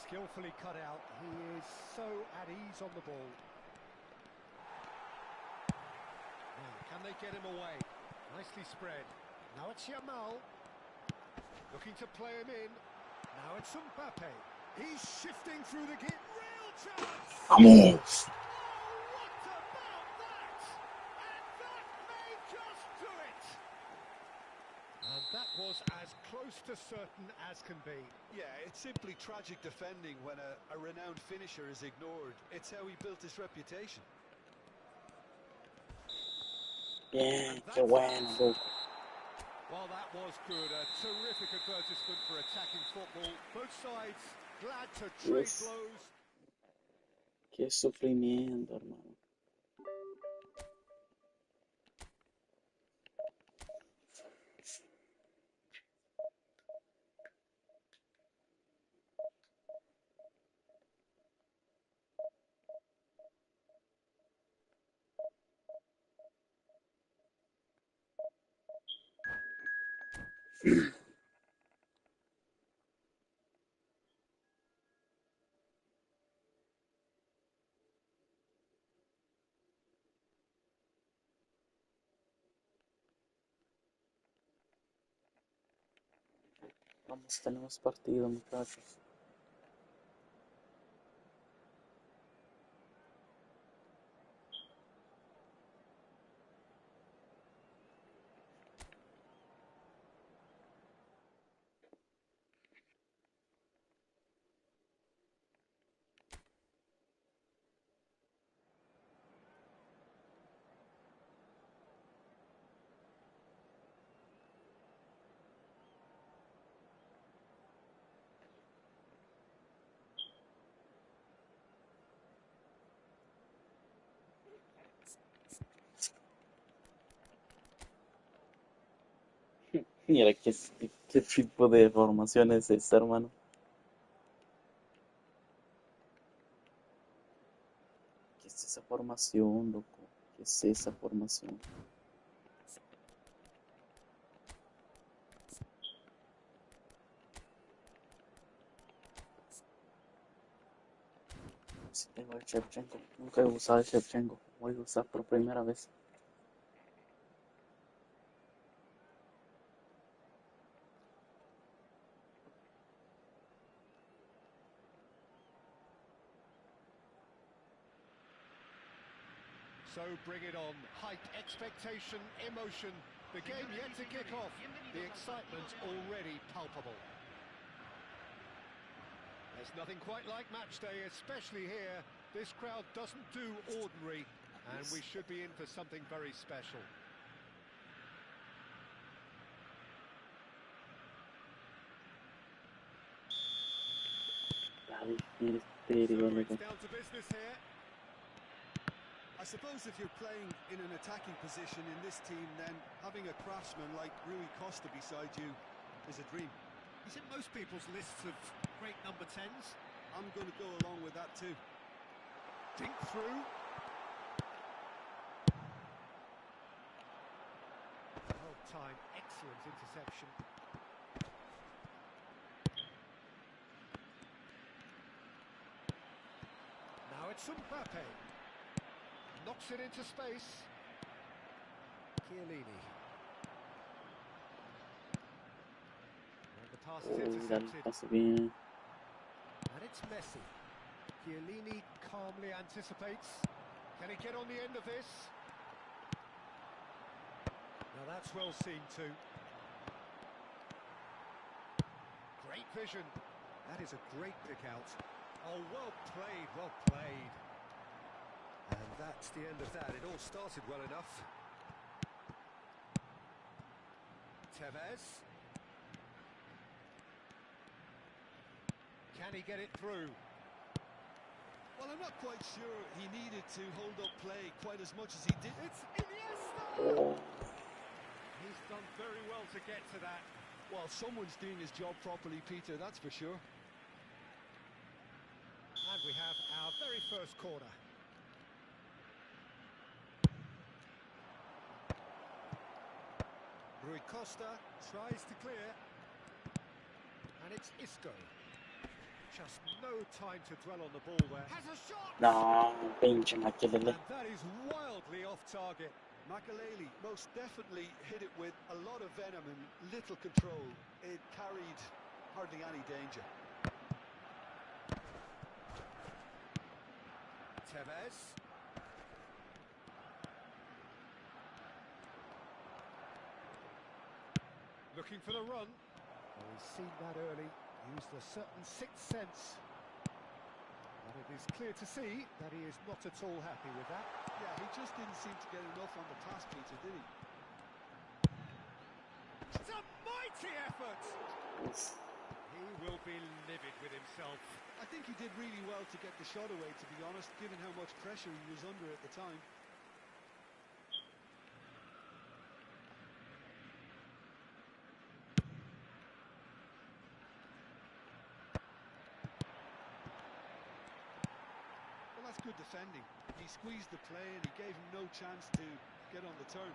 Skillfully cut out. He is so at ease on the ball. Now, can they get him away? Nicely spread. Now it's Yamal. Looking to play him in. Now it's Mbappe. He's shifting through the kit. Real chance! Vamos. Oh, what about that? And that may just do it. And that was as close to certain as can be. Yeah, it's simply tragic defending when a renowned finisher is ignored. It's how he built his reputation. Bien, qué bueno, loco. Well, that was good. A terrific advertisement for attacking football. Both sides glad to trade Yes. blows. Qué sufrimiento, hermano. Vamos, tenemos partido, muchachos. Mira qué tipo de formación es esta, hermano. ¿Qué es esa formación, loco? ¿Qué es esa formación? Si tengo el Shevchenko. Nunca he usado el Shevchenko. Voy a usar por primera vez. So bring it on. Hype, expectation, emotion. The game yet to kick off. The excitement already palpable. There's nothing quite like match day, especially here. This crowd doesn't do ordinary, and we should be in for something very special. So it's down to business here. I suppose if you're playing in an attacking position in this team, then having a craftsman like Rui Costa beside you is a dream. He's in most people's lists of great number 10s. I'm going to go along with that too. Dink through. Well timed, excellent interception. Now it's Mbappe. Knocks it into space. Chiellini. And the pass is intercepted. Bien. And it's Messi. Chiellini calmly anticipates. Can he get on the end of this? Now that's well seen too. Great vision. That is a great pick out. Oh, well played, well played. And that's the end of that. It all started well enough. Tevez. Can he get it through? Well, I'm not quite sure he needed to hold up play quite as much as he did. It's Iniesta! He's done very well to get to that. Well, someone's doing his job properly, Peter, that's for sure. And we have our very first corner. Rui Costa tries to clear. And it's Isco. Just no time to dwell on the ball there. Has a shot! No, pinche Makelele. And that is wildly off target. Makelele most definitely hit it with a lot of venom and little control. It carried hardly any danger. Tevez. Looking for the run. Well, he's seen that early, used a certain sixth sense. But it is clear to see that he is not at all happy with that. Yeah, he just didn't seem to get enough on the pass, Peter, did he? It's a mighty effort! He will be livid with himself. I think he did really well to get the shot away, to be honest, given how much pressure he was under at the time. Well, that's good defending. He squeezed the play and he gave him no chance to get on the turn.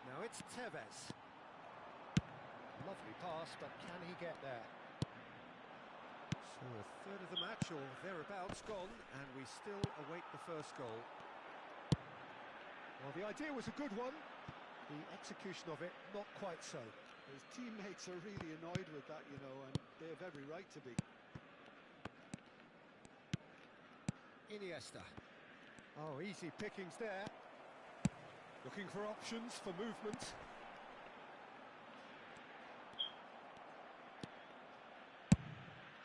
Now it's Tevez. Lovely pass, but can he get there? So a third of the match, or thereabouts, gone, and we still await the first goal. Well, the idea was a good one. The execution of it, not quite so. His teammates are really annoyed with that, you know, and they have every right to be. Iniesta. Oh, easy pickings there. Looking for options for movement.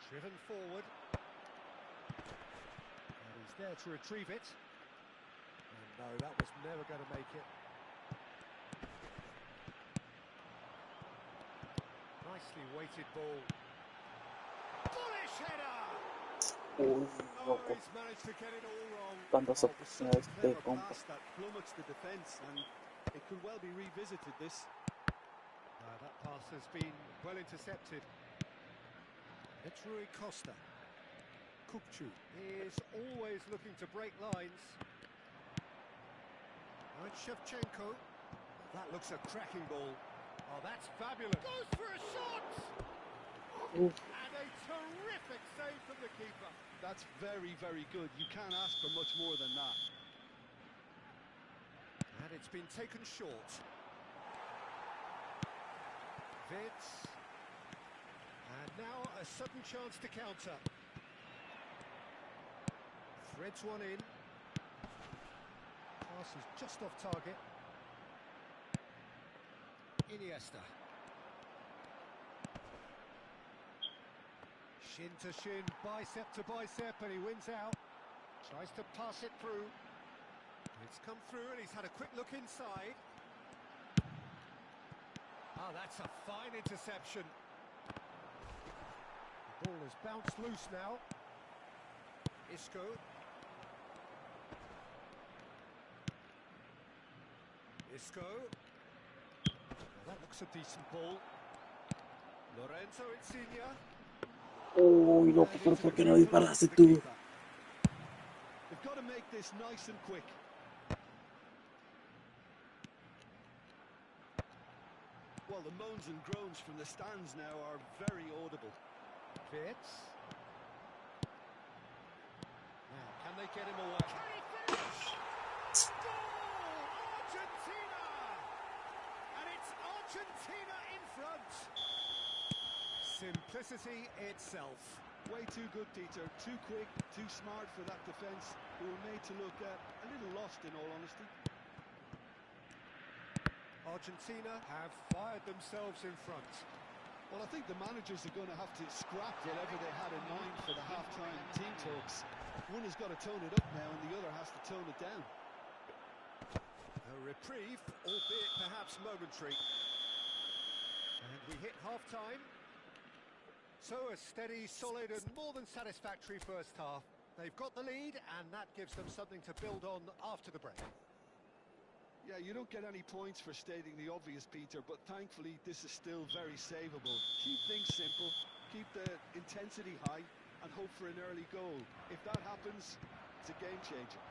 Driven forward. And he's there to retrieve it. And no, that was never going to make it. Nicely weighted ball. Bullish header! Uy, Oh, loco, he's managed to get it all wrong. tantas Oh, it was such a oportunidades de clever compa. pass that plummets the defence, and it could well be revisited, this. That pass has been well intercepted. It's Rui Costa. Kukcu is always looking to break lines. And Shevchenko. That looks a cracking ball. Oh, that's fabulous. Goes for a shot! Oof. And a terrific save from the keeper. That's very, very good. You can't ask for much more than that. And it's been taken short. Vitz. And now a sudden chance to counter. Threads one in. Pass is just off target. Iniesta. Shin to shin, bicep to bicep, and he wins out. Tries to pass it through. It's come through and he's had a quick look inside. Ah, that's a fine interception. The ball has bounced loose now. Isco. Isco. Well, that looks a decent ball. Lorenzo Insigne. Uy, loco, And pero into ¿por the qué no centre disparaste for the tú? keeper. They've got to make this nice and quick. Well, the moans and groans from the stands now are very audible. Vitz. Now, can they get him away? Can he finish? Goal! Argentina! And it's Argentina in front. Simplicity itself. Way too good, Peter. Too quick, too smart for that defence, who were made to look a little lost, in all honesty. Argentina have fired themselves in front. Well, I think the managers are going to have to scrap whatever they had in mind for the half-time team talks. One has got to tone it up now, and the other has to tone it down. A reprieve, albeit perhaps momentary. And we hit half-time. So a steady, solid and more than satisfactory first half. They've got the lead and that gives them something to build on after the break. Yeah, you don't get any points for stating the obvious, Peter, but thankfully this is still very savable. Keep things simple, keep the intensity high and hope for an early goal. If that happens, it's a game changer.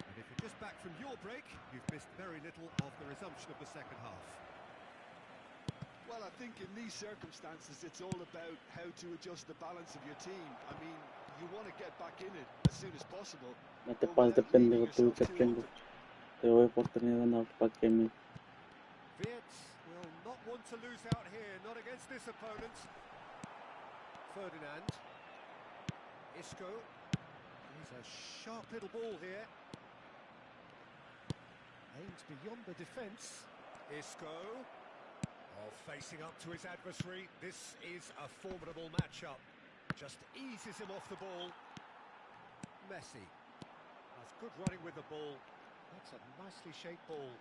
And if you're just back from your break, you've missed very little of the resumption of the second half. Well, I think in these circumstances it's all about how to adjust the balance of your team. I mean, you want to get back in it as soon as possible. No te but pases de without leaving pendejo, tú yourself que too tengo. open. Te doy oportunidad no, para que me... Vitz will not want to lose out here, not against this opponent. Ferdinand. Isco. He's a sharp little ball here. Aims beyond the defence. Isco. Oh, facing up to his adversary. This is a formidable matchup. Just eases him off the ball. Messi. That's good running with the ball. That's a nicely shaped ball.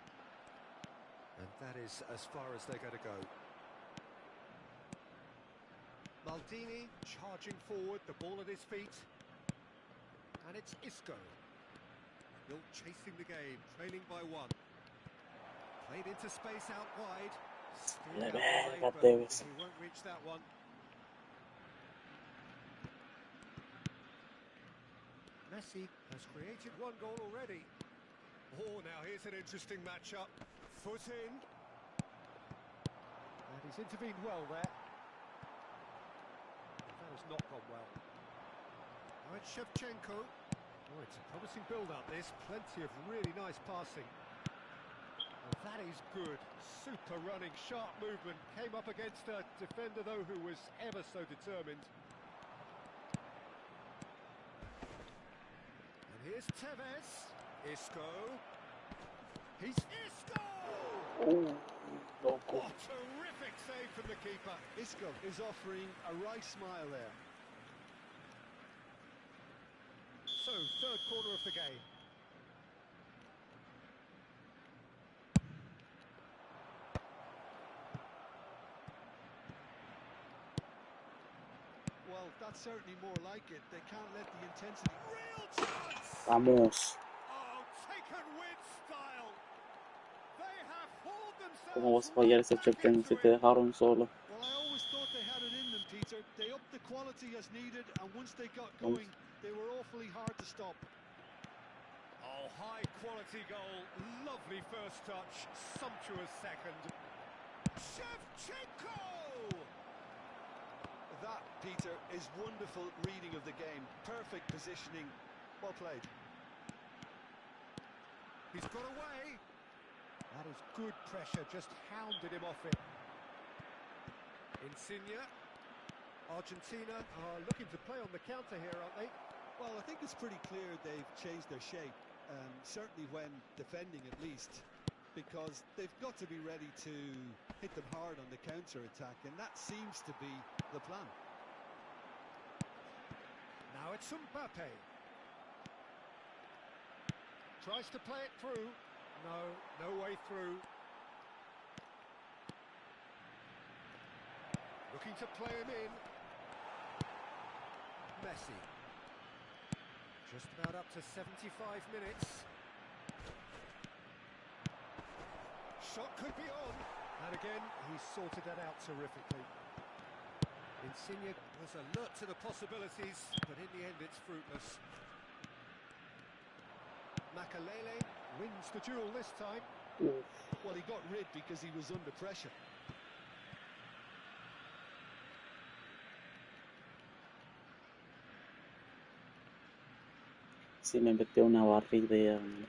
And that is as far as they're going to go. Maldini charging forward, the ball at his feet. And it's Isco. Still chasing the game, trailing by one. Played into space out wide. Still La out wide, verga, but Tevez. he won't reach that one. Messi has created one goal already. Oh, now here's an interesting matchup. Foot in. And he's intervened well there. That has not gone well. Right, Shevchenko. Oh, it's a promising build-up, this. Plenty of really nice passing. Well, that is good. Super running, sharp movement. Came up against a defender, though, who was ever so determined. And here's Tevez. Isco. He's Isco! Oh, loco. Oh, terrific save from the keeper. Isco is offering a right smile there. So, third quarter of the game. Well, that's certainly more like it. They can't let the intensity... Real chance! Vamos. Oh, taken with style. They have hauled ¿Cómo vas themselves a fallar ese right back check-in into si te it. dejaron solo? Well, I always thought they had it in them, Peter. They upped the quality as needed, and once they got Vamos. going, they were awfully hard to stop. Oh, high quality goal. Lovely first touch. Sumptuous second. Shevchenko! That, Peter, is wonderful reading of the game. Perfect positioning. Well played. He's got away. That is good pressure. Just hounded him off it. Insigne. Argentina are looking to play on the counter here, aren't they? Well, I think it's pretty clear they've changed their shape, certainly when defending at least, because they've got to be ready to hit them hard on the counter-attack, and that seems to be the plan. Now it's Mbappe. Tries to play it through. No way through. Looking to play him in. Messi. Just about up to 75 minutes. Shot could be on. And again, he's sorted that out terrifically. Insigne was alert to the possibilities, but in the end it's fruitless. Makalele wins the duel this time. Well, he got rid because he was under pressure. Sí, me metió una barrida. Hombre.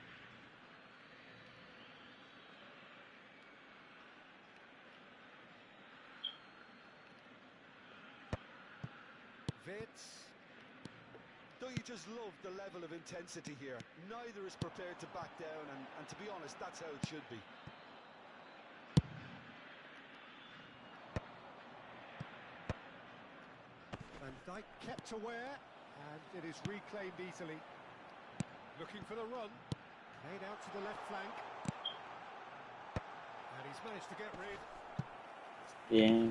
Vitz. Don't you just love the level of intensity here? Neither is prepared to back down, and to be honest, that's how it should be. Van Dijk kept aware, and it is reclaimed easily. Looking for the run. Made out to the left flank. And he's managed to get rid. Bien.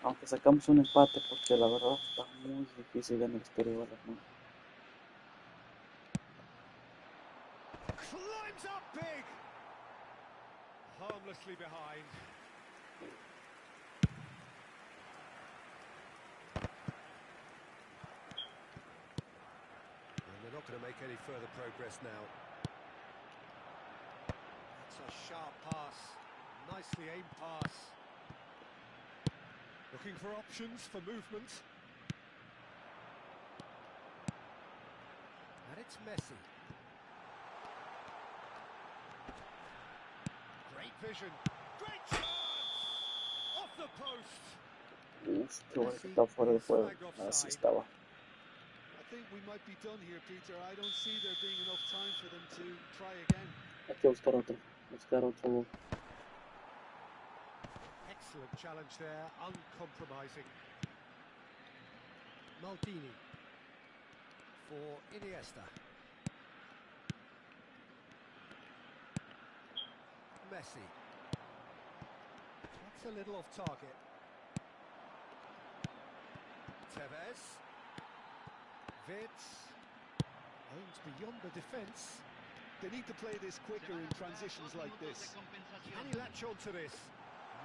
Aunque sacamos un empate porque la verdad está muy difícil en el exterior. ¿No? Climbs up big. Harmlessly behind. And they're not going to make any further progress now. That's a sharp pass. Nicely aimed pass. Looking for options for movement. And it's Messi. Great vision. Great chance! Off the post. Qué bueno que está fuera de juego. Así estaba. I think we might be done here, Peter. I don't see there being enough time for them to try again. Hay que buscar otro. Gol. Excellent challenge there, uncompromising. Maldini for Iniesta. Messi. That's a little off target. Tevez. Vitz. Aims beyond the defence. They need to play this quicker in transitions like this. Can he latch on to this?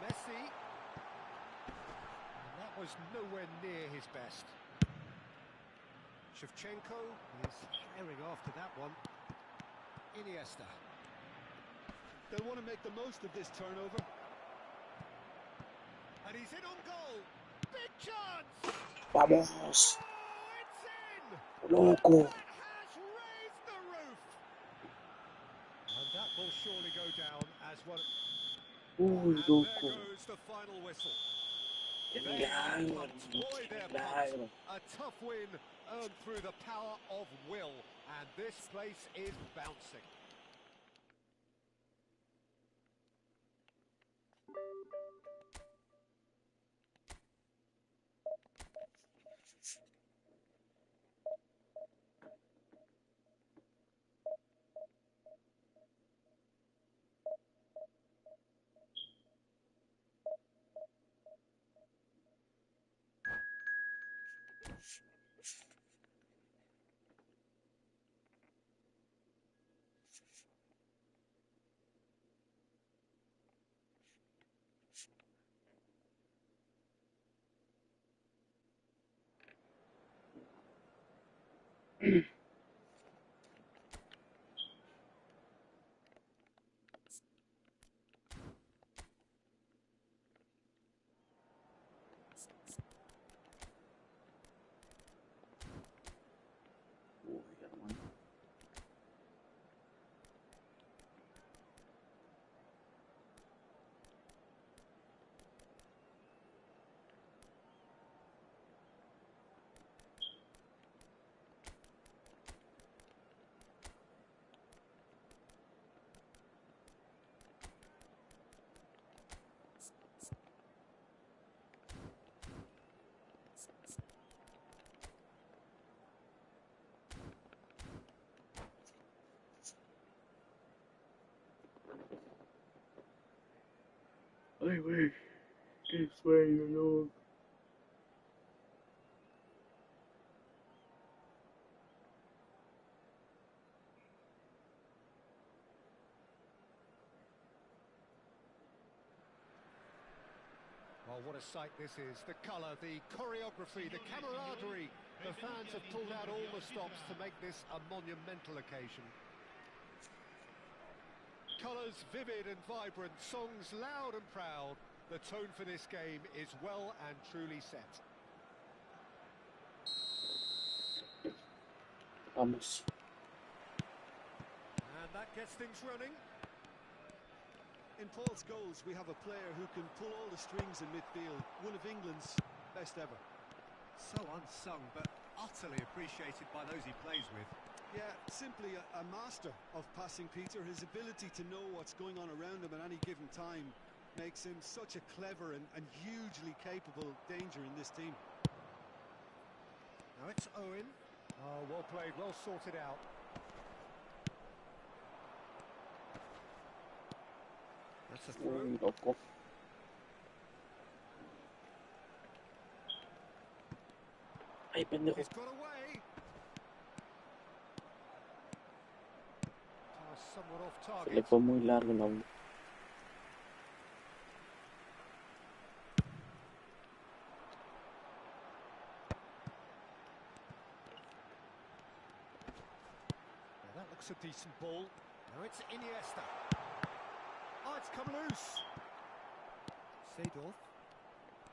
Messi. And that was nowhere near his best. Shevchenko is herring after that one. Iniesta. They'll want to make the most of this turnover. And he's in on goal. Big chance. Vamos. Oh, it's in. Loco. That has raised the roof. A surely go down as one. Uy, And there loco. goes the final whistle. Qué They milagro, pumped. hermano. Boy, Qué they're pumped. milagro. A tough win earned through the power of will. And this place is bouncing. Uy, hermano. Ay, güey. Qué sueño, no. Well, what a sight this is. The colour, the choreography, the camaraderie. The fans have pulled out all the stops to make this a monumental occasion. Colours vivid and vibrant, songs loud and proud. The tone for this game is well and truly set. Vamos. And that gets things running. In Paul's goals, we have a player who can pull all the strings in midfield. One of England's best ever. So unsung, but utterly appreciated by those he plays with. Yeah, simply a master of passing, Peter. His ability to know what's going on around him at any given time makes him such a clever and hugely capable danger in this team. Now it's Owen. Oh, well played, well sorted out. That's a throw. Uy, loco. Ay, pendejo. He's got away. Somewhat off Se le target. fue muy largo la bola. Yeah, that looks a decent ball. Now it's Iniesta. Oh, it's come loose. Seedorf.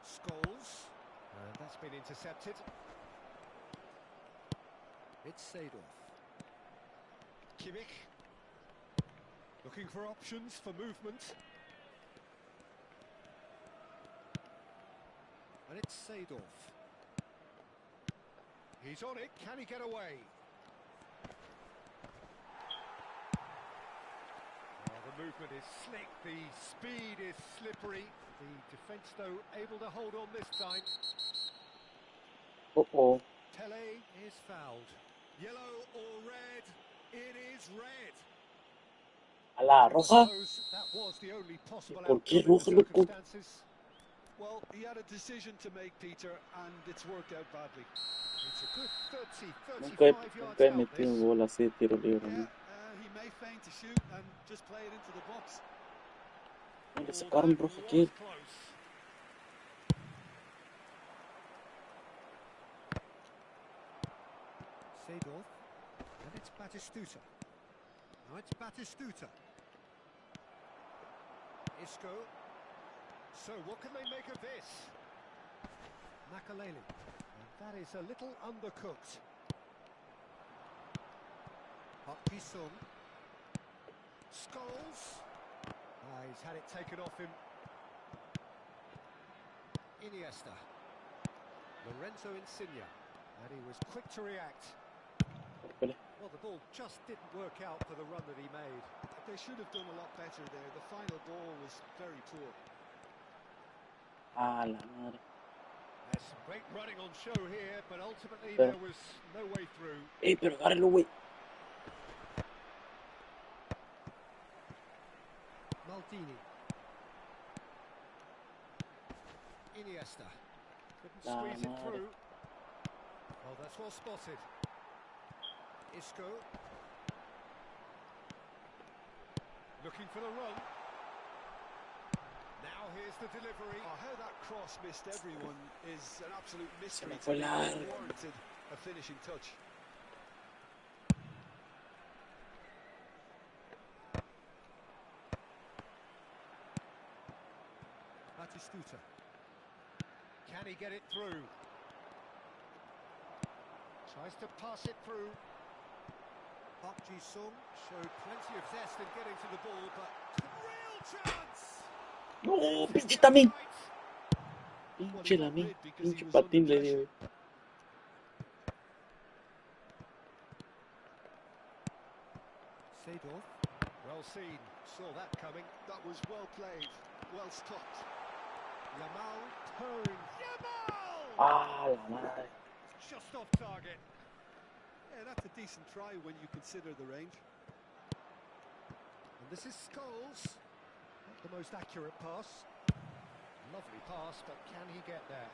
Scholes. And that's been intercepted. It's Seedorf. Kimmich. Looking for options for movement. And it's Seedorf. He's on it. Can he get away? Oh, the movement is slick. The speed is slippery. The defence, though, able to hold on this time. Oh. Pele is fouled. Yellow or red? It is red. A la I roja. suppose that was the only possible ¿Por qué outcome in roja, the loco? circumstances. Well, he had a decision to make, Peter, and it's worked out badly. It's a good 30, Nunca 35 yards he out metido this. un gol así de tiro libre, Yeah, ¿no? he may feign to shoot and just play it into the box. Ay, le Oh, sacaron that roja was aquí. close. Seedorf. And it's Batistuta. Now it's Batistuta. Isco. So what can they make of this? Makaleli. And that is a little undercooked. Park Ji-sung. Scholes. He's had it taken off him. Iniesta. Lorenzo Insigne. And he was quick to react. Pércale. Well, the ball just didn't work out for the run that he made. They should have done a lot better there. The final ball was very poor. Ah, la madre. There's some great running on show here, but ultimately Pero- there was no way through. Pero agárralo, güey. Maldini. Iniesta. Couldn't La squeeze it madre. through. Oh, that's well spotted. Isco. Looking for the run. Now here's the delivery. Oh, how that cross missed everyone is an absolute mystery. me fue To me. largo. It warranted a finishing touch. Batistuta. Can he get it through? Tries to pass it through. Park Ji-sung showed plenty of zest in getting to the ball, but real chance! No, pinche también. Well, Pinche he got Lamine. rid because he Pinche was patín under le dio, pressure. güey. Seedorf. Well seen. Saw that coming. That was well played, well stopped. Yamal turns. Yamal! Ah, la madre. Just off target. Yeah, that's a decent try when you consider the range. And this is Scholes. Not the most accurate pass. Lovely pass, but can he get there?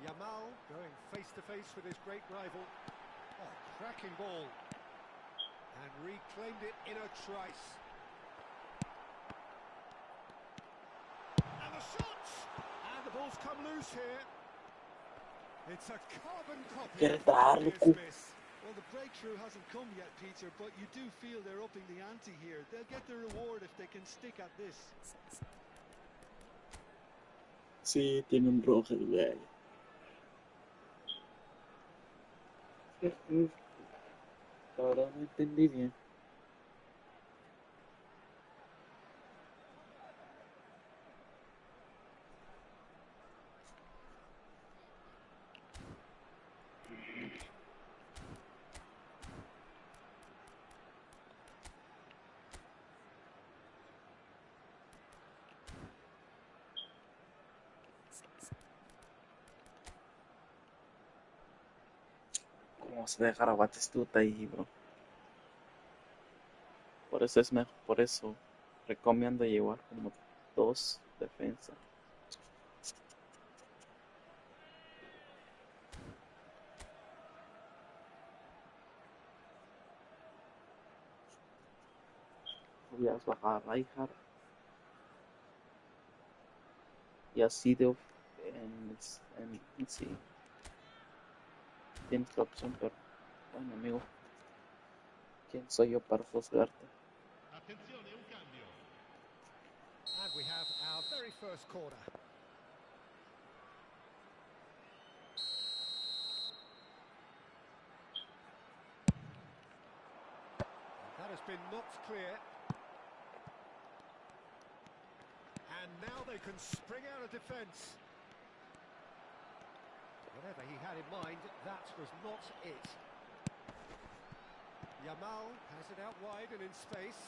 Yamal going face to face with his great rival. Oh, cracking ball. And reclaimed it in a trice. And the shot! And the ball's come loose here. It's a carbon copy Qué of retardo, previous cu. miss. Well, the breakthrough hasn't come yet, Peter, but you do feel they're upping the ante here. They'll get the reward if they can stick at this. Sí, tiene un rojo, güey. La verdad no entendí bien. ¿Cómo se dejar a Batistuta ahí, bro? Por eso es mejor, por eso recomiendo llevar como dos defensas. Podrías bajar a Rijkaard y a Seedorf en sí. Tienes la opción, pero bueno, amigo, ¿quién soy yo para juzgarte? Attenzione, un cambio. And we have our very first corner. That has been knocked clear. And now they can spring out of defence. Whatever he had in mind, that was not it. Yamal has it out wide and in space.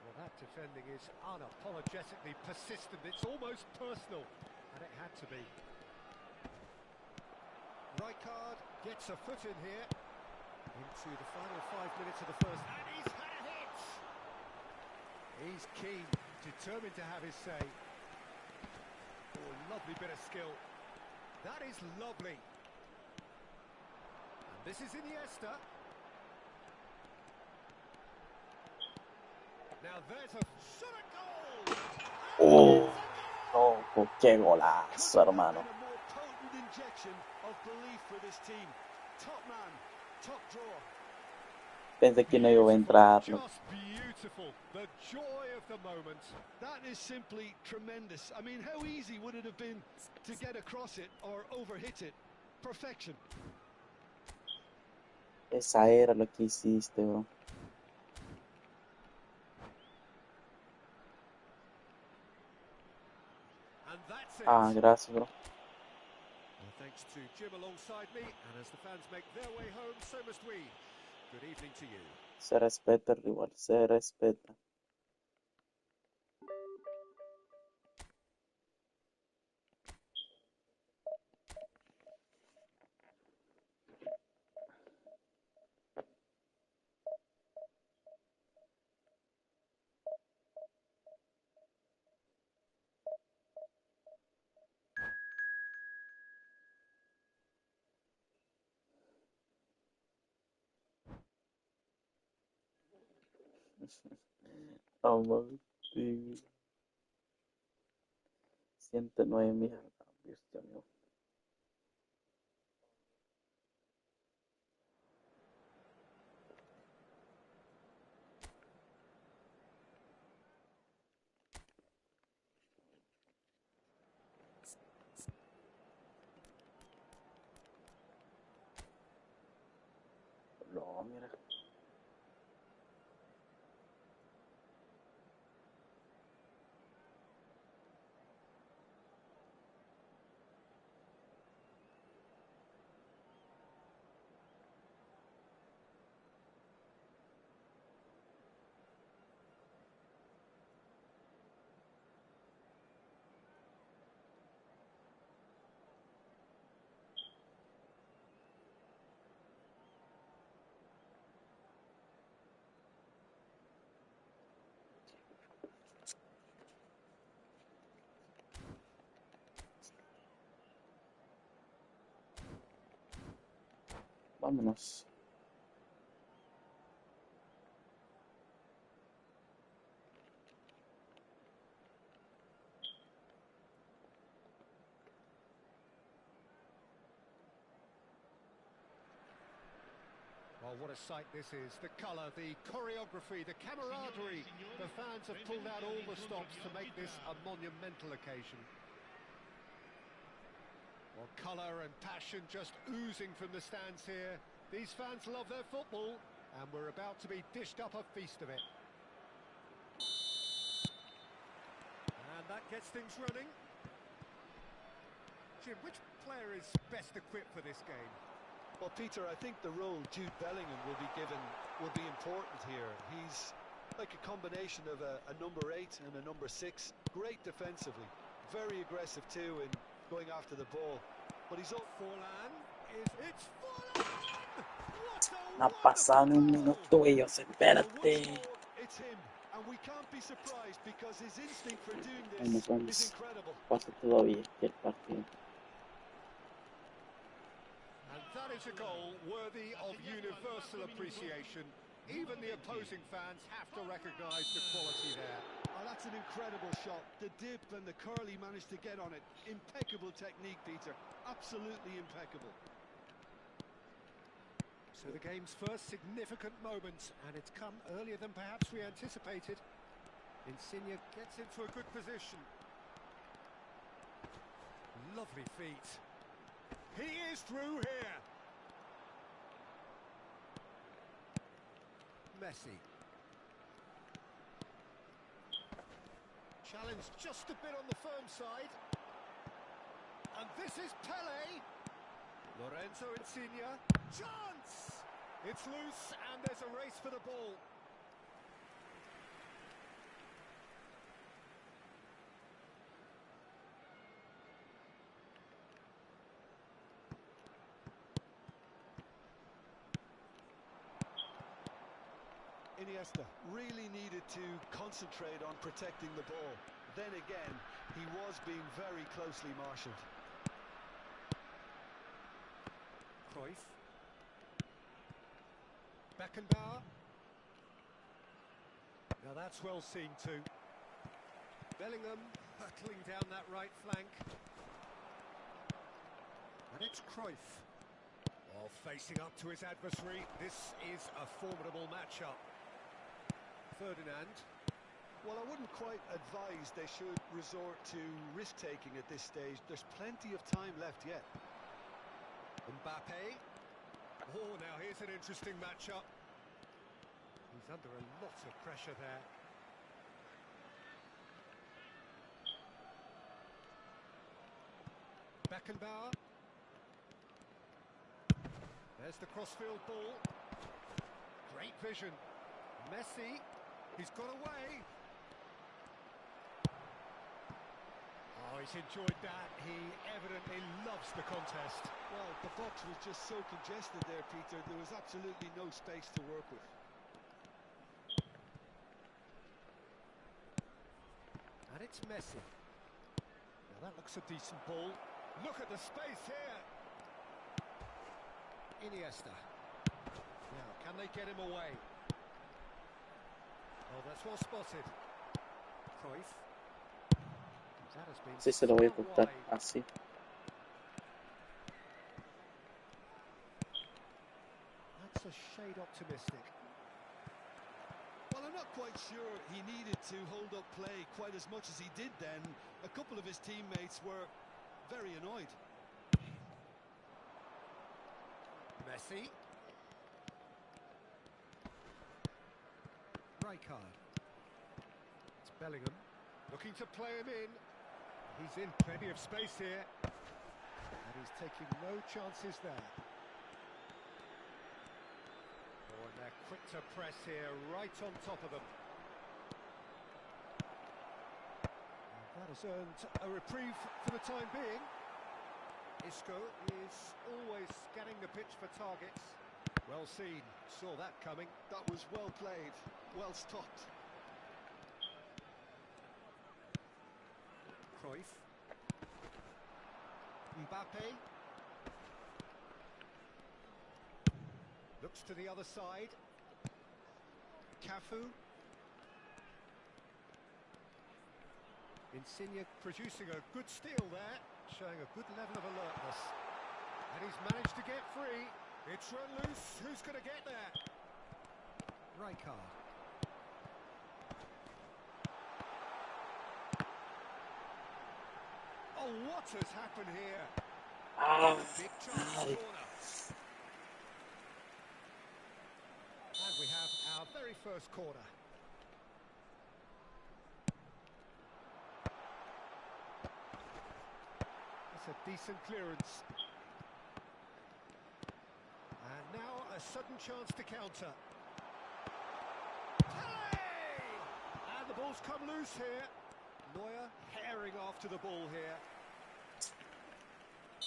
Well, that defending is unapologetically persistent. It's almost personal, and it had to be. Rijkaard gets a foot in here. Into the final 5 minutes of the first, and he's had a hit! He's keen, determined to have his say. Oh, lovely bit of skill. That is lovely. And this is Iniesta. Now there's a shot at goal! ¡Oh! ¡Oh, qué golazo, hermano! A more potent injection of belief for this team. Top man, top draw. Pensé que no iba a entrar, ¿no? Just beautiful. The joy of the moment. That is simply tremendous. I mean, how easy would it have been to get across it or overhit it? Perfection. Esa era lo que hiciste, bro. And that's it. Ah, gracias, bro. Well, thanks to Jim alongside me, and as the fans make their way home, so must we. Good evening to you. Se respeta el rival, se respeta. Vamos, sí. 109.000 cambios, Dios mío. No, mira. Vámonos. Well, what a sight this is. The colour, the choreography, the camaraderie. The fans have pulled out all the stops to make this a monumental occasion. Well, colour and passion just oozing from the stands here. These fans love their football, and we're about to be dished up a feast of it. And that gets things running. Jim, which player is best equipped for this game? Well, Peter, I think the role Jude Bellingham will be given will be important here. He's like a combination of a number 8 and a number 6. Great defensively, very aggressive too in going after the ball. But he's all Forlan it's Forlan! What No ha a pasado ni un wonderful minuto, goal! ellos. well, once Espérate. scored, it's him, and we can't be surprised because his instinct for doing Ay, no this is vamos. incredible. Pasa todavía que el partido. And that is a goal worthy of universal appreciation. Even the opposing fans have to recognise the quality there. Oh, that's an incredible shot. The dip and the curl he managed to get on it. Impeccable technique, Peter. Absolutely impeccable. So the game's first significant moment, and it's come earlier than perhaps we anticipated. Insigne gets into a good position. Lovely feet. He is through here. Messi. Challenge just a bit on the firm side. And this is Pele. Lorenzo Insigne. Chance! It's loose and there's a race for the ball. Iniesta really needed to concentrate on protecting the ball. Then again, he was being very closely marshalled. Cruyff. Beckenbauer. Now that's well seen too. Bellingham hurtling down that right flank. And it's Cruyff. Oh, facing up to his adversary. This is a formidable matchup. Ferdinand. Well, I wouldn't quite advise they should resort to risk-taking at this stage. There's plenty of time left yet. Mbappe. Oh, now here's an interesting matchup. He's under a lot of pressure there. Beckenbauer. There's the crossfield ball. Great vision. Messi. He's got away. Oh, he's enjoyed that. He evidently loves the contest. Well, the box was just so congested there, Peter. There was absolutely no space to work with. And it's Messi. Now that looks a decent ball. Look at the space here. Iniesta. Now, can they get him away? Oh, that's well spotted. Cruyff. That has been Sí, se lo voy a somewhat cortar wide. así. That's a shade optimistic. Well, I'm not quite sure he needed to hold up play quite as much as he did then. A couple of his teammates were very annoyed. Messi. Rijkaard. It's Bellingham. Looking to play him in. He's in plenty of space here. And he's taking no chances there. Oh, and they're quick to press here, right on top of them. And that has earned a reprieve for the time being. Isco is always scanning the pitch for targets. Well seen, saw that coming. That was well played, well stopped. Cruyff. Mbappe. Looks to the other side. Cafu. Insigne producing a good steal there, showing a good level of alertness. And he's managed to get free. It's run loose. Who's going to get there? Rijkaard. Oh, what has happened here? Big chance corner. And we have our very first corner. That's a decent clearance. And now a sudden chance to counter. Hey! And the ball's come loose here. Neuer herring after the ball here.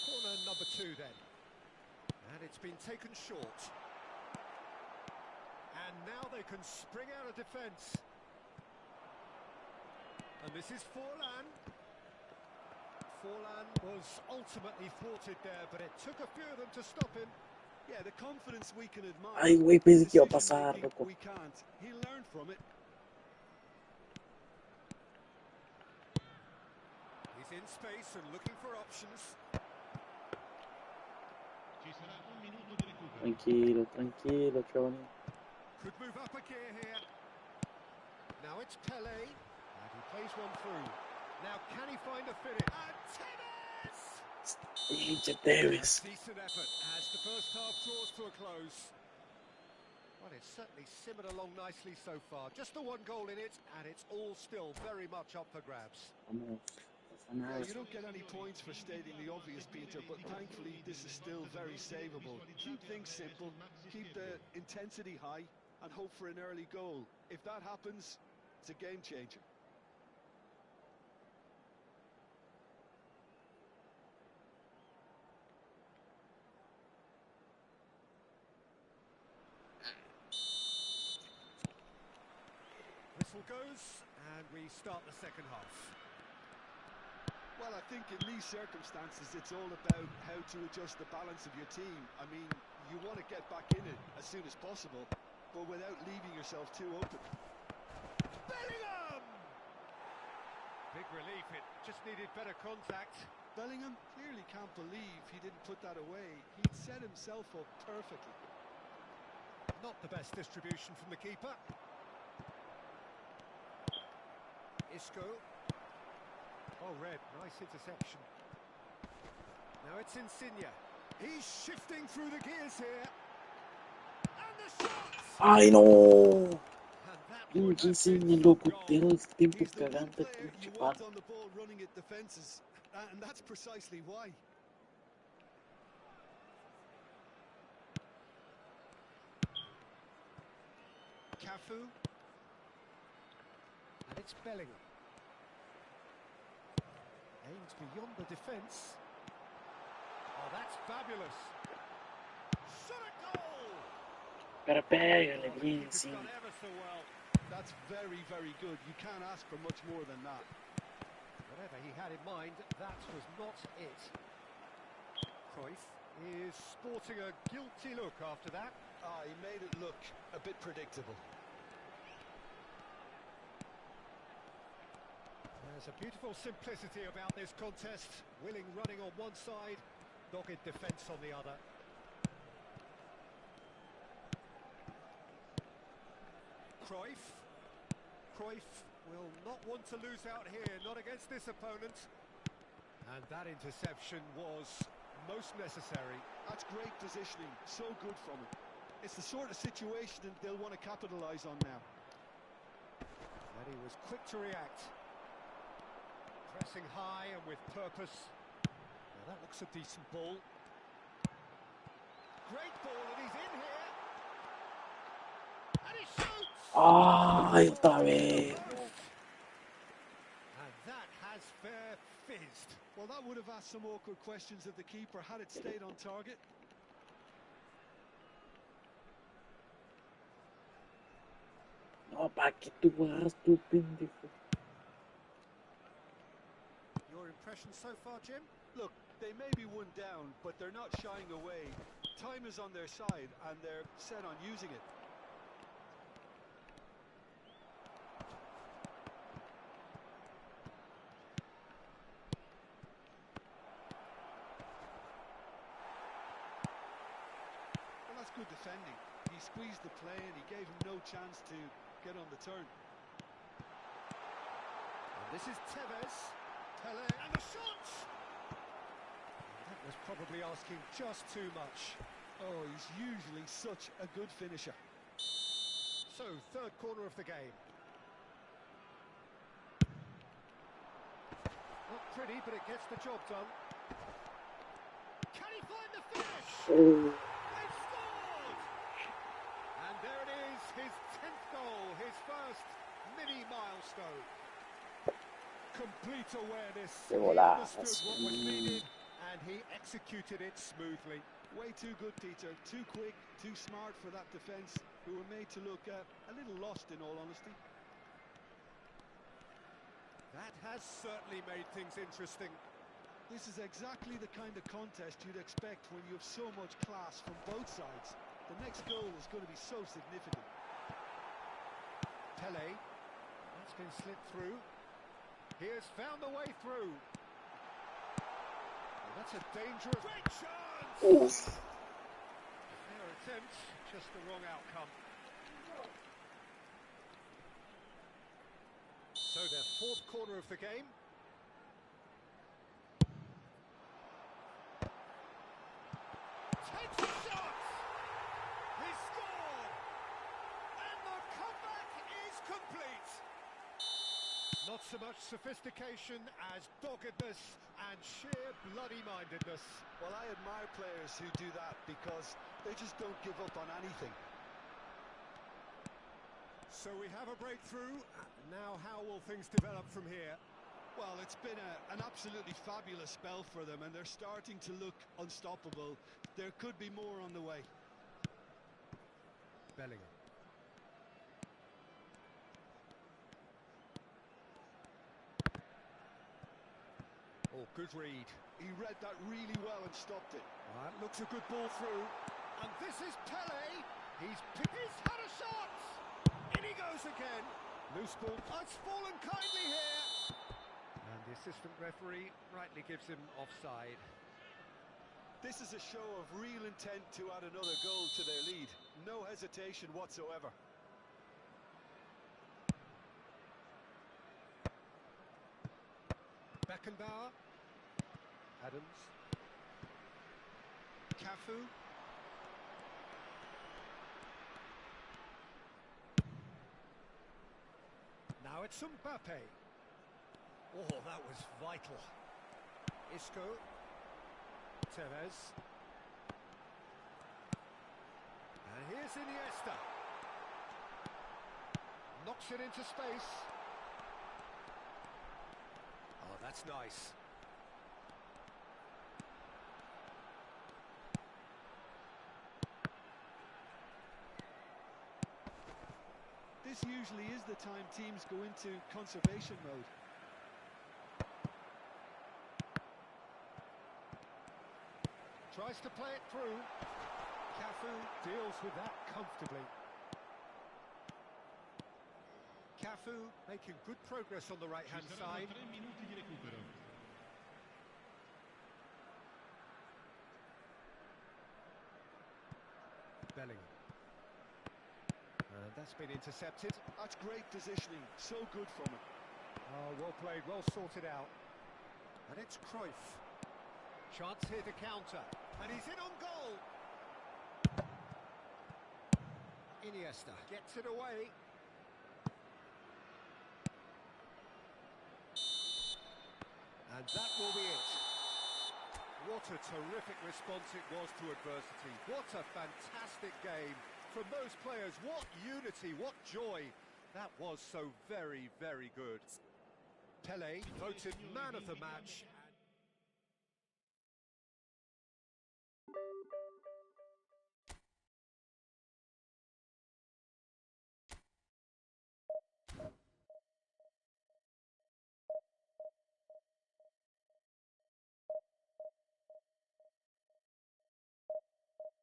Corner number 2 then. And it's been taken short. And now they can spring out of defence. And this is Forlan. Forlan was ultimately thwarted there, but it took a few of them to stop him. Yeah, the confidence we can admire. Ay, güey, pensé que iba a pasar, Decision-making loco. we can't. He'll learn from it. He's in space and looking for options. Ci sarà un minuto di recupero. Tranquilo, tranquilo, chavalín. Could move up a gear here. Now it's Pele. And he plays one through. Now can he find a finish? And tennis! Pinche Tevez. Decent effort as the first half draws to a close. Well, it's certainly simmered along nicely so far. Just the one goal in it, and it's all still very much up for grabs. Vamos. Yeah, you don't get any points for stating the obvious, Peter, but thankfully this is still very savable. Keep things simple, keep the intensity high, and hope for an early goal. If that happens, it's a game changer. Whistle goes, and we start the second half. Well, I think in these circumstances, it's all about how to adjust the balance of your team. I mean, you want to get back in it as soon as possible, but without leaving yourself too open. Bellingham! Big relief, it just needed better contact. Bellingham clearly can't believe he didn't put that away. He'd set himself up perfectly. Not the best distribution from the keeper. Isco. Oh, red, nice interception. Now it's Insigne. He's shifting through the gears here. ¡Ay, no! And that would Pinche have been Insigne, some loco, goal. todo el tiempo He's the one cagando el player you pinche want palo. on the ball running at defences, and that's precisely why. Cafu. And it's Bellingham. Aims beyond the defence. Oh, that's fabulous. Shot a goal! Pero pégale Oh, the bien, keeper's done Insigne. ever so well. That's very, very good. You can't ask for much more than that. Whatever he had in mind, that was not it. Cruyff is sporting a guilty look after that. He made it look a bit predictable. There's a beautiful simplicity about this contest. Willing running on one side, dogged defence on the other. Cruyff will not want to lose out here, not against this opponent. And that interception was most necessary. That's great positioning, so good from him. It's the sort of situation that they'll want to capitalise on now. And he was quick to react. Pressing high and with purpose. Now that looks a decent ball. Great ball, and he's in here. And he shoots! ¡Ay, otra vez! And that has fair fizzed. Well, that would have asked some awkward questions of the keeper had it stayed on target. No, ¿para qué tú juegas tú, pendejo? Your impression so far, Jim? Look, they may be one down, but they're not shying away. Time is on their side, and they're set on using it. Well, that's good defending. He squeezed the play, and he gave him no chance to get on the turn. And this is Tevez. Pele, and the shot! That was probably asking just too much. Oh, he's usually such a good finisher. So, third corner of the game. Not pretty, but it gets the job done. Can he find the finish? Oh. They've scored! And there it is, his 10th goal, his first mini milestone. Complete awareness. Qué He golazo. understood what was needed, and he executed it smoothly. Way too good, Peter. Too quick, too smart for that defence, who were made to look a little lost, in all honesty. That has certainly made things interesting. This is exactly the kind of contest you'd expect when you have so much class from both sides. The next goal is going to be so significant. Pele, that's been slipped through. He has found the way through. And that's a dangerous... Great chance! Oof. Fair attempt, just the wrong outcome. So their fourth corner of the game. Takes a shot! He scored! And the comeback is complete! Not so much sophistication as doggedness and sheer bloody-mindedness. Well, I admire players who do that because they just don't give up on anything. So we have a breakthrough. Now how will things develop from here? Well, it's been an absolutely fabulous spell for them, and they're starting to look unstoppable. There could be more on the way. Bellingham. Oh, good read. He read that really well and stopped it. That looks a good ball through. And this is Pele. He's had a shot. In he goes again. Loose ball. Oh, it's fallen kindly here. And the assistant referee rightly gives him offside. This is a show of real intent to add another goal to their lead. No hesitation whatsoever. Beckenbauer. Adams. Cafu. Now it's Mbappe. Oh, that was vital. Isco. Tevez. And here's Iniesta. Knocks it into space. Oh, that's nice. This usually is the time teams go into conservation mode. Tries to play it through. Cafu deals with that comfortably. Cafu making good progress on the right-hand Ci saranno side. 3 minuti di recupero. Bellingham. And that's been intercepted. That's great positioning, so good from him. Oh, well played, well sorted out. And it's Cruyff. Chance here to counter. And he's in on goal. Iniesta gets it away. And that will be it. What a terrific response it was to adversity. What a fantastic game. From those players, what unity, what joy. That was so very, very good. Pele voted man of the match.